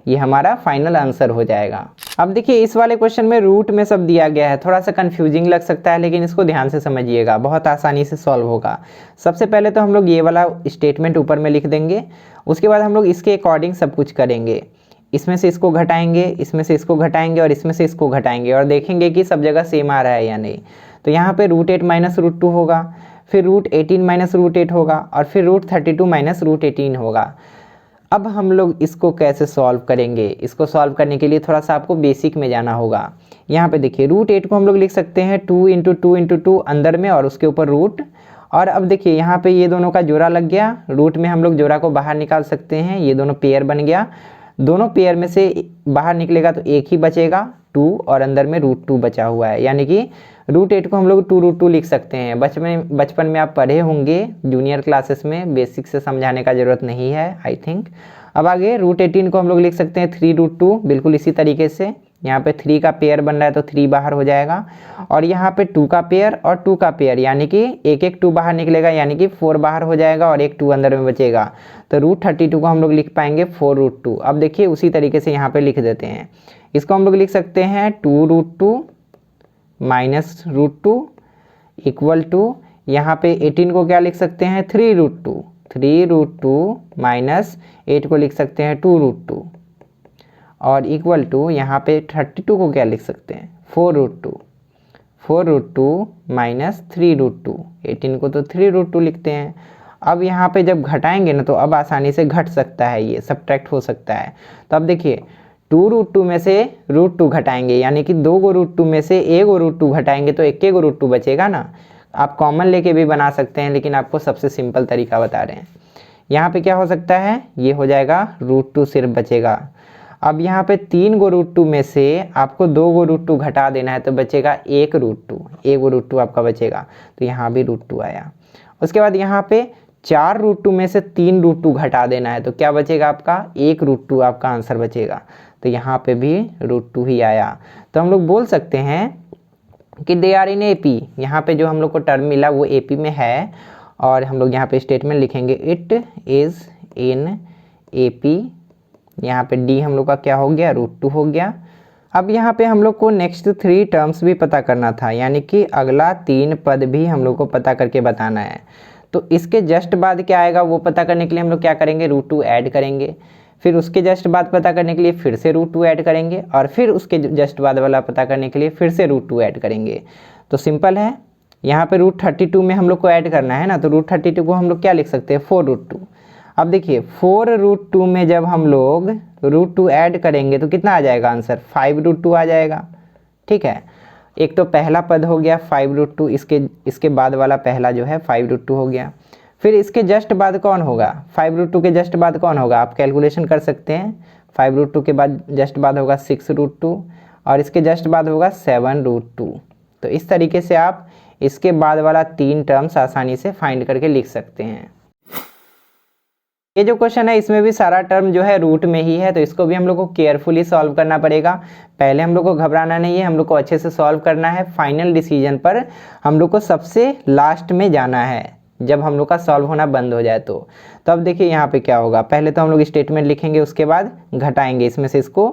ये हमारा फाइनल आंसर हो जाएगा। अब देखिए इस वाले क्वेश्चन में रूट में सब दिया गया है, थोड़ा सा कंफ्यूजिंग लग सकता है, लेकिन इसको ध्यान से समझिएगा, बहुत आसानी से सॉल्व होगा। सबसे पहले तो हम लोग ये वाला स्टेटमेंट ऊपर में लिख देंगे, उसके बाद हम लोग इसके अकॉर्डिंग सब कुछ करेंगे। इसमें से इसको घटाएंगे, इसमें से इसको घटाएंगे और इसमें से इसको घटाएंगे और देखेंगे कि सब जगह सेम आ रहा है या नहीं। तो यहाँ पे √8 - √2 होगा, फिर √18 - √8 होगा, और फिर √32 - √18 होगा। अब हम लोग इसको कैसे सॉल्व करेंगे, इसको सॉल्व करने के लिए थोड़ा सा आपको बेसिक में जाना होगा। यहाँ पे देखिए √8 को हम लोग लिख सकते हैं 2 × 2 × 2 अंदर में और उसके ऊपर रूट। और अब देखिए यहाँ पे ये दोनों का जोड़ा लग गया, रूट में हम लोग जोड़ा को बाहर निकाल सकते हैं, ये दोनों पेयर बन गया। दोनों पेयर में से बाहर निकलेगा तो एक ही बचेगा 2, और अंदर में √2 बचा हुआ है, यानी कि √8 को हम लोग 2√2 लिख सकते हैं। बचपन में आप पढ़े होंगे जूनियर क्लासेस में, बेसिक से समझाने का ज़रूरत नहीं है आई थिंक। अब आगे √18 को हम लोग लिख सकते हैं 3√2, बिल्कुल इसी तरीके से। यहाँ पे 3 का पेयर बन रहा है तो 3 बाहर हो जाएगा, और यहाँ पे 2 का पेयर और 2 का पेयर, यानी कि एक 2 बाहर निकलेगा, यानी कि 4 बाहर हो जाएगा और एक 2 अंदर में बचेगा। तो √32 को हम लोग लिख पाएंगे 4√2। अब देखिए उसी तरीके से यहाँ पे लिख देते हैं, इसको हम लोग लिख सकते हैं 2√2 - √2 इक्वल टू, यहाँ पे 18 को क्या लिख सकते हैं 3√2 - 8 को लिख सकते हैं 2√2, और इक्वल टू यहाँ पे 32 को क्या लिख सकते हैं 4√2 माइनस 3√2, 18 को तो 3√2 लिखते हैं। अब यहाँ पे जब घटाएंगे ना तो अब आसानी से घट सकता है, ये सब्ट्रैक्ट हो सकता है। तो अब देखिए 2√2 में से √2 घटाएंगे, यानी कि 2 गो √2 में से 1 गो √2 घटाएंगे तो 1 गो √2 बचेगा ना। आप कॉमन लेके भी बना सकते हैं, लेकिन आपको सबसे सिंपल तरीका बता रहे हैं। यहाँ पे क्या हो सकता है, ये हो जाएगा √2 सिर्फ बचेगा। अब यहाँ पे 3 गो √2 में से आपको 2 गो √2 घटा देना है तो बचेगा 1 गो √2 आपका बचेगा, तो यहाँ भी √2 आया। उसके बाद यहाँ पे 4 √2 में से 3 √2 घटा देना है तो क्या बचेगा आपका 1 √2 आपका आंसर बचेगा, तो यहाँ पे भी √2 ही आया। तो हम लोग बोल सकते हैं कि दे आर इन AP। यहाँ पे जो हम लोग को टर्म मिला वो AP में है, और हम लोग यहाँ पे स्टेटमेंट लिखेंगे इट इज़ इन AP। यहाँ पे D हम लोग का क्या हो गया √2 हो गया। अब यहाँ पे हम लोग को नेक्स्ट 3 टर्म्स भी पता करना था, यानी कि अगला 3 पद भी हम लोग को पता करके बताना है। तो इसके जस्ट बाद क्या आएगा वो पता करने के लिए हम लोग क्या करेंगे √2 ऐड करेंगे, फिर उसके जस्ट बाद पता करने के लिए फिर से √2 ऐड करेंगे, और फिर उसके जस्ट बाद वाला पता करने के लिए फिर से √2 ऐड करेंगे। तो सिंपल है, यहाँ पे √32 में हम लोग को ऐड करना है ना, तो √32 को हम लोग क्या लिख सकते हैं 4√2। अब देखिए 4√2 में जब हम लोग √2 ऐड करेंगे तो कितना आ जाएगा आंसर 5√2 आ जाएगा। ठीक है, एक तो पहला पद हो गया 5√2, इसके बाद वाला पहला जो है 5√2 हो गया। फिर इसके जस्ट बाद कौन होगा 5√2 के जस्ट बाद कौन होगा, आप कैलकुलेशन कर सकते हैं। 5√2 के बाद जस्ट बाद होगा 6√2, और इसके जस्ट बाद होगा 7√2। तो इस तरीके से आप इसके बाद वाला 3 टर्म्स आसानी से फाइंड करके लिख सकते हैं। ये जो क्वेश्चन है इसमें भी सारा टर्म जो है रूट में ही है, तो इसको भी हम लोग को केयरफुली सॉल्व करना पड़ेगा। पहले हम लोग को घबराना नहीं है, हम लोग को अच्छे से सॉल्व करना है। फाइनल डिसीजन पर हम लोग को सबसे लास्ट में जाना है, जब हम लोग का सॉल्व होना बंद हो जाए तो। अब देखिए यहाँ पे क्या होगा, पहले तो हम लोग स्टेटमेंट लिखेंगे, उसके बाद घटाएंगे इसमें से इसको,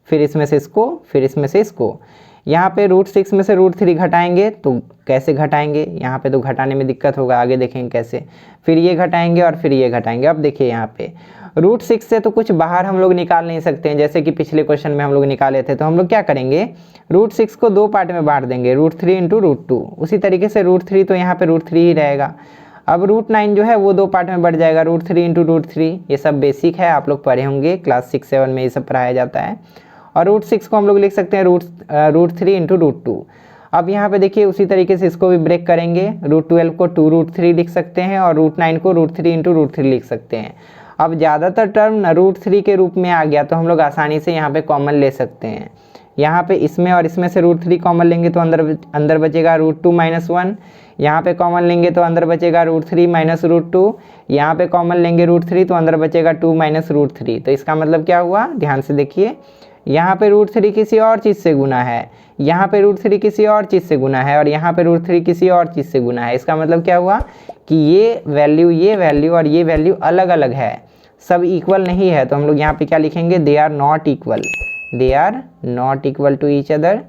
फिर इसमें से इसको, फिर इसमें से इसको। यहाँ पे √6 में से √3 घटाएंगे तो कैसे घटाएंगे, यहाँ पे तो घटाने में दिक्कत होगा, आगे देखेंगे कैसे। फिर ये घटाएंगे और फिर ये घटाएंगे। अब देखिए यहाँ पे √6 से तो कुछ बाहर हम लोग निकाल नहीं सकते हैं, जैसे कि पिछले क्वेश्चन में हम लोग निकाले थे। तो हम लोग क्या करेंगे √6 को 2 पार्ट में बांट देंगे, √3 इंटू √2। उसी तरीके से √3 तो यहाँ पे √3 ही रहेगा। अब √9 जो है वो 2 पार्ट में बढ़ जाएगा, √3 इंटू √3। ये सब बेसिक है, आप लोग पढ़े होंगे, क्लास 6-7 में ये सब पढ़ाया जाता है। और √6 को हम लोग लिख सकते हैं √3 इंटू √2। अब यहाँ पे देखिए उसी तरीके से इसको भी ब्रेक करेंगे, √12 को 2√3 लिख सकते हैं, और √9 को √3 इंटू √3 लिख सकते हैं। अब ज़्यादातर टर्म √3 के रूप में आ गया तो हम लोग आसानी से यहाँ पे कॉमन ले सकते हैं। यहाँ पे इसमें और इसमें से √3 कॉमन लेंगे तो अंदर बचेगा √2 - 1। यहाँ पे कॉमन लेंगे तो अंदर बचेगा √3 - √2। यहाँ पे कॉमन लेंगे √3 तो अंदर बचेगा 2 - √3। तो इसका मतलब क्या हुआ, ध्यान से देखिए, यहाँ पे √3 किसी और चीज़ से गुना है, यहाँ पे √3 किसी और चीज़ से गुना है, और यहाँ पे √3 किसी और चीज़ से गुना है। इसका मतलब क्या हुआ कि ये वैल्यू और ये वैल्यू अलग अलग है, सब इक्वल नहीं है। तो हम लोग यहाँ पे क्या लिखेंगे, they are not equal to each other.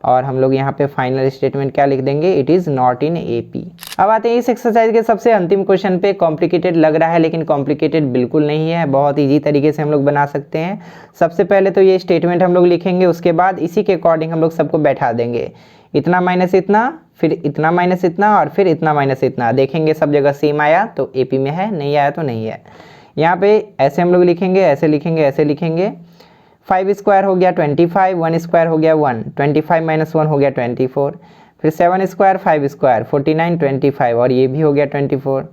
और हम लोग यहाँ पे फाइनल स्टेटमेंट क्या लिख देंगे, it is not in AP। अब आते हैं इस एक्सरसाइज के सबसे अंतिम क्वेश्चन पे। कॉम्प्लिकेटेड लग रहा है लेकिन कॉम्प्लिकेटेड बिल्कुल नहीं है, बहुत इजी तरीके से हम लोग बना सकते हैं। सबसे पहले तो ये स्टेटमेंट हम लोग लिखेंगे, उसके बाद इसी के अकॉर्डिंग हम लोग सबको बैठा देंगे, इतना माइनस इतना, फिर इतना माइनस इतना, और फिर इतना माइनस इतना। देखेंगे सब जगह सेम आया तो AP में है, नहीं आया तो नहीं है। यहाँ पे ऐसे हम लोग लिखेंगे, ऐसे लिखेंगे, ऐसे लिखेंगे। 5 स्क्वायर हो गया 25, 1 स्क्वायर हो गया 1, 25 - 1 हो गया 24, फिर 7 स्क्वायर 5 स्क्वायर 49, 25, और ये भी हो गया 24।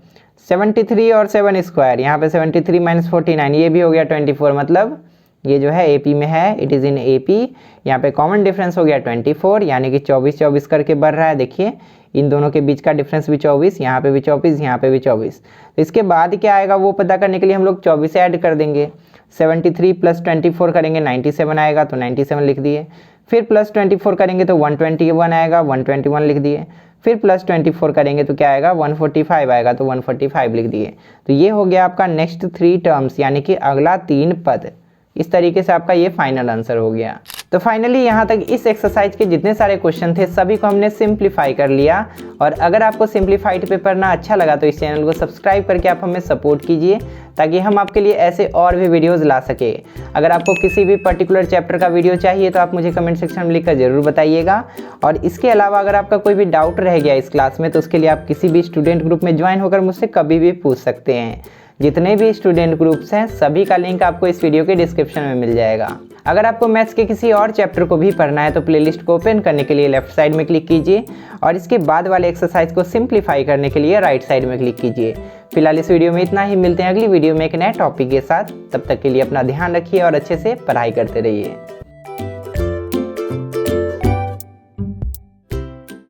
73 और 7 स्क्वायर, यहाँ पे 73 - 49, ये भी हो गया 24। मतलब ये जो है AP में है, इट इज़ इन AP। यहाँ पे कॉमन डिफरेंस हो गया 24, यानी कि 24 करके बढ़ रहा है। देखिए इन दोनों के बीच का डिफरेंस भी 24, यहाँ पे भी 24, यहाँ पे भी 24। तो इसके बाद क्या आएगा वो पता करने के लिए हम लोग 24 ऐड कर देंगे। 73 + 24 करेंगे 97 आएगा, तो 97 लिख दिए। फिर प्लस 24 करेंगे तो 121 आएगा, 121 लिख दिए। फिर प्लस 24 करेंगे तो क्या आएगा, 145 आएगा, तो 145 लिख दिए। तो ये हो गया आपका नेक्स्ट 3 टर्म्स, यानी कि अगला 3 पद। इस तरीके से आपका ये फाइनल आंसर हो गया। तो फाइनली यहाँ तक इस एक्सरसाइज के जितने सारे क्वेश्चन थे सभी को हमने सिंप्लीफाई कर लिया। और अगर आपको सिंप्लीफाइड पेपर ना अच्छा लगा तो इस चैनल को सब्सक्राइब करके आप हमें सपोर्ट कीजिए, ताकि हम आपके लिए ऐसे और भी वीडियोस ला सके। अगर आपको किसी भी पर्टिकुलर चैप्टर का वीडियो चाहिए तो आप मुझे कमेंट सेक्शन में लिखकर ज़रूर बताइएगा। और इसके अलावा अगर आपका कोई भी डाउट रह गया इस क्लास में तो उसके लिए आप किसी भी स्टूडेंट ग्रुप में ज्वाइन होकर मुझसे कभी भी पूछ सकते हैं। जितने भी स्टूडेंट ग्रुप्स हैं सभी का लिंक आपको इस वीडियो के डिस्क्रिप्शन में मिल जाएगा। अगर आपको मैथ्स के किसी और चैप्टर को भी पढ़ना है तो प्लेलिस्ट को ओपन करने के लिए लेफ्ट साइड में क्लिक कीजिए और इसके बाद वाले एक्सरसाइज को सिंप्लीफाई करने के लिए राइट साइड में क्लिक कीजिए। फिलहाल इस वीडियो में इतना ही, मिलते हैं अगली वीडियो में एक नए टॉपिक के साथ। तब तक के लिए अपना ध्यान रखिए और अच्छे से पढ़ाई करते रहिए।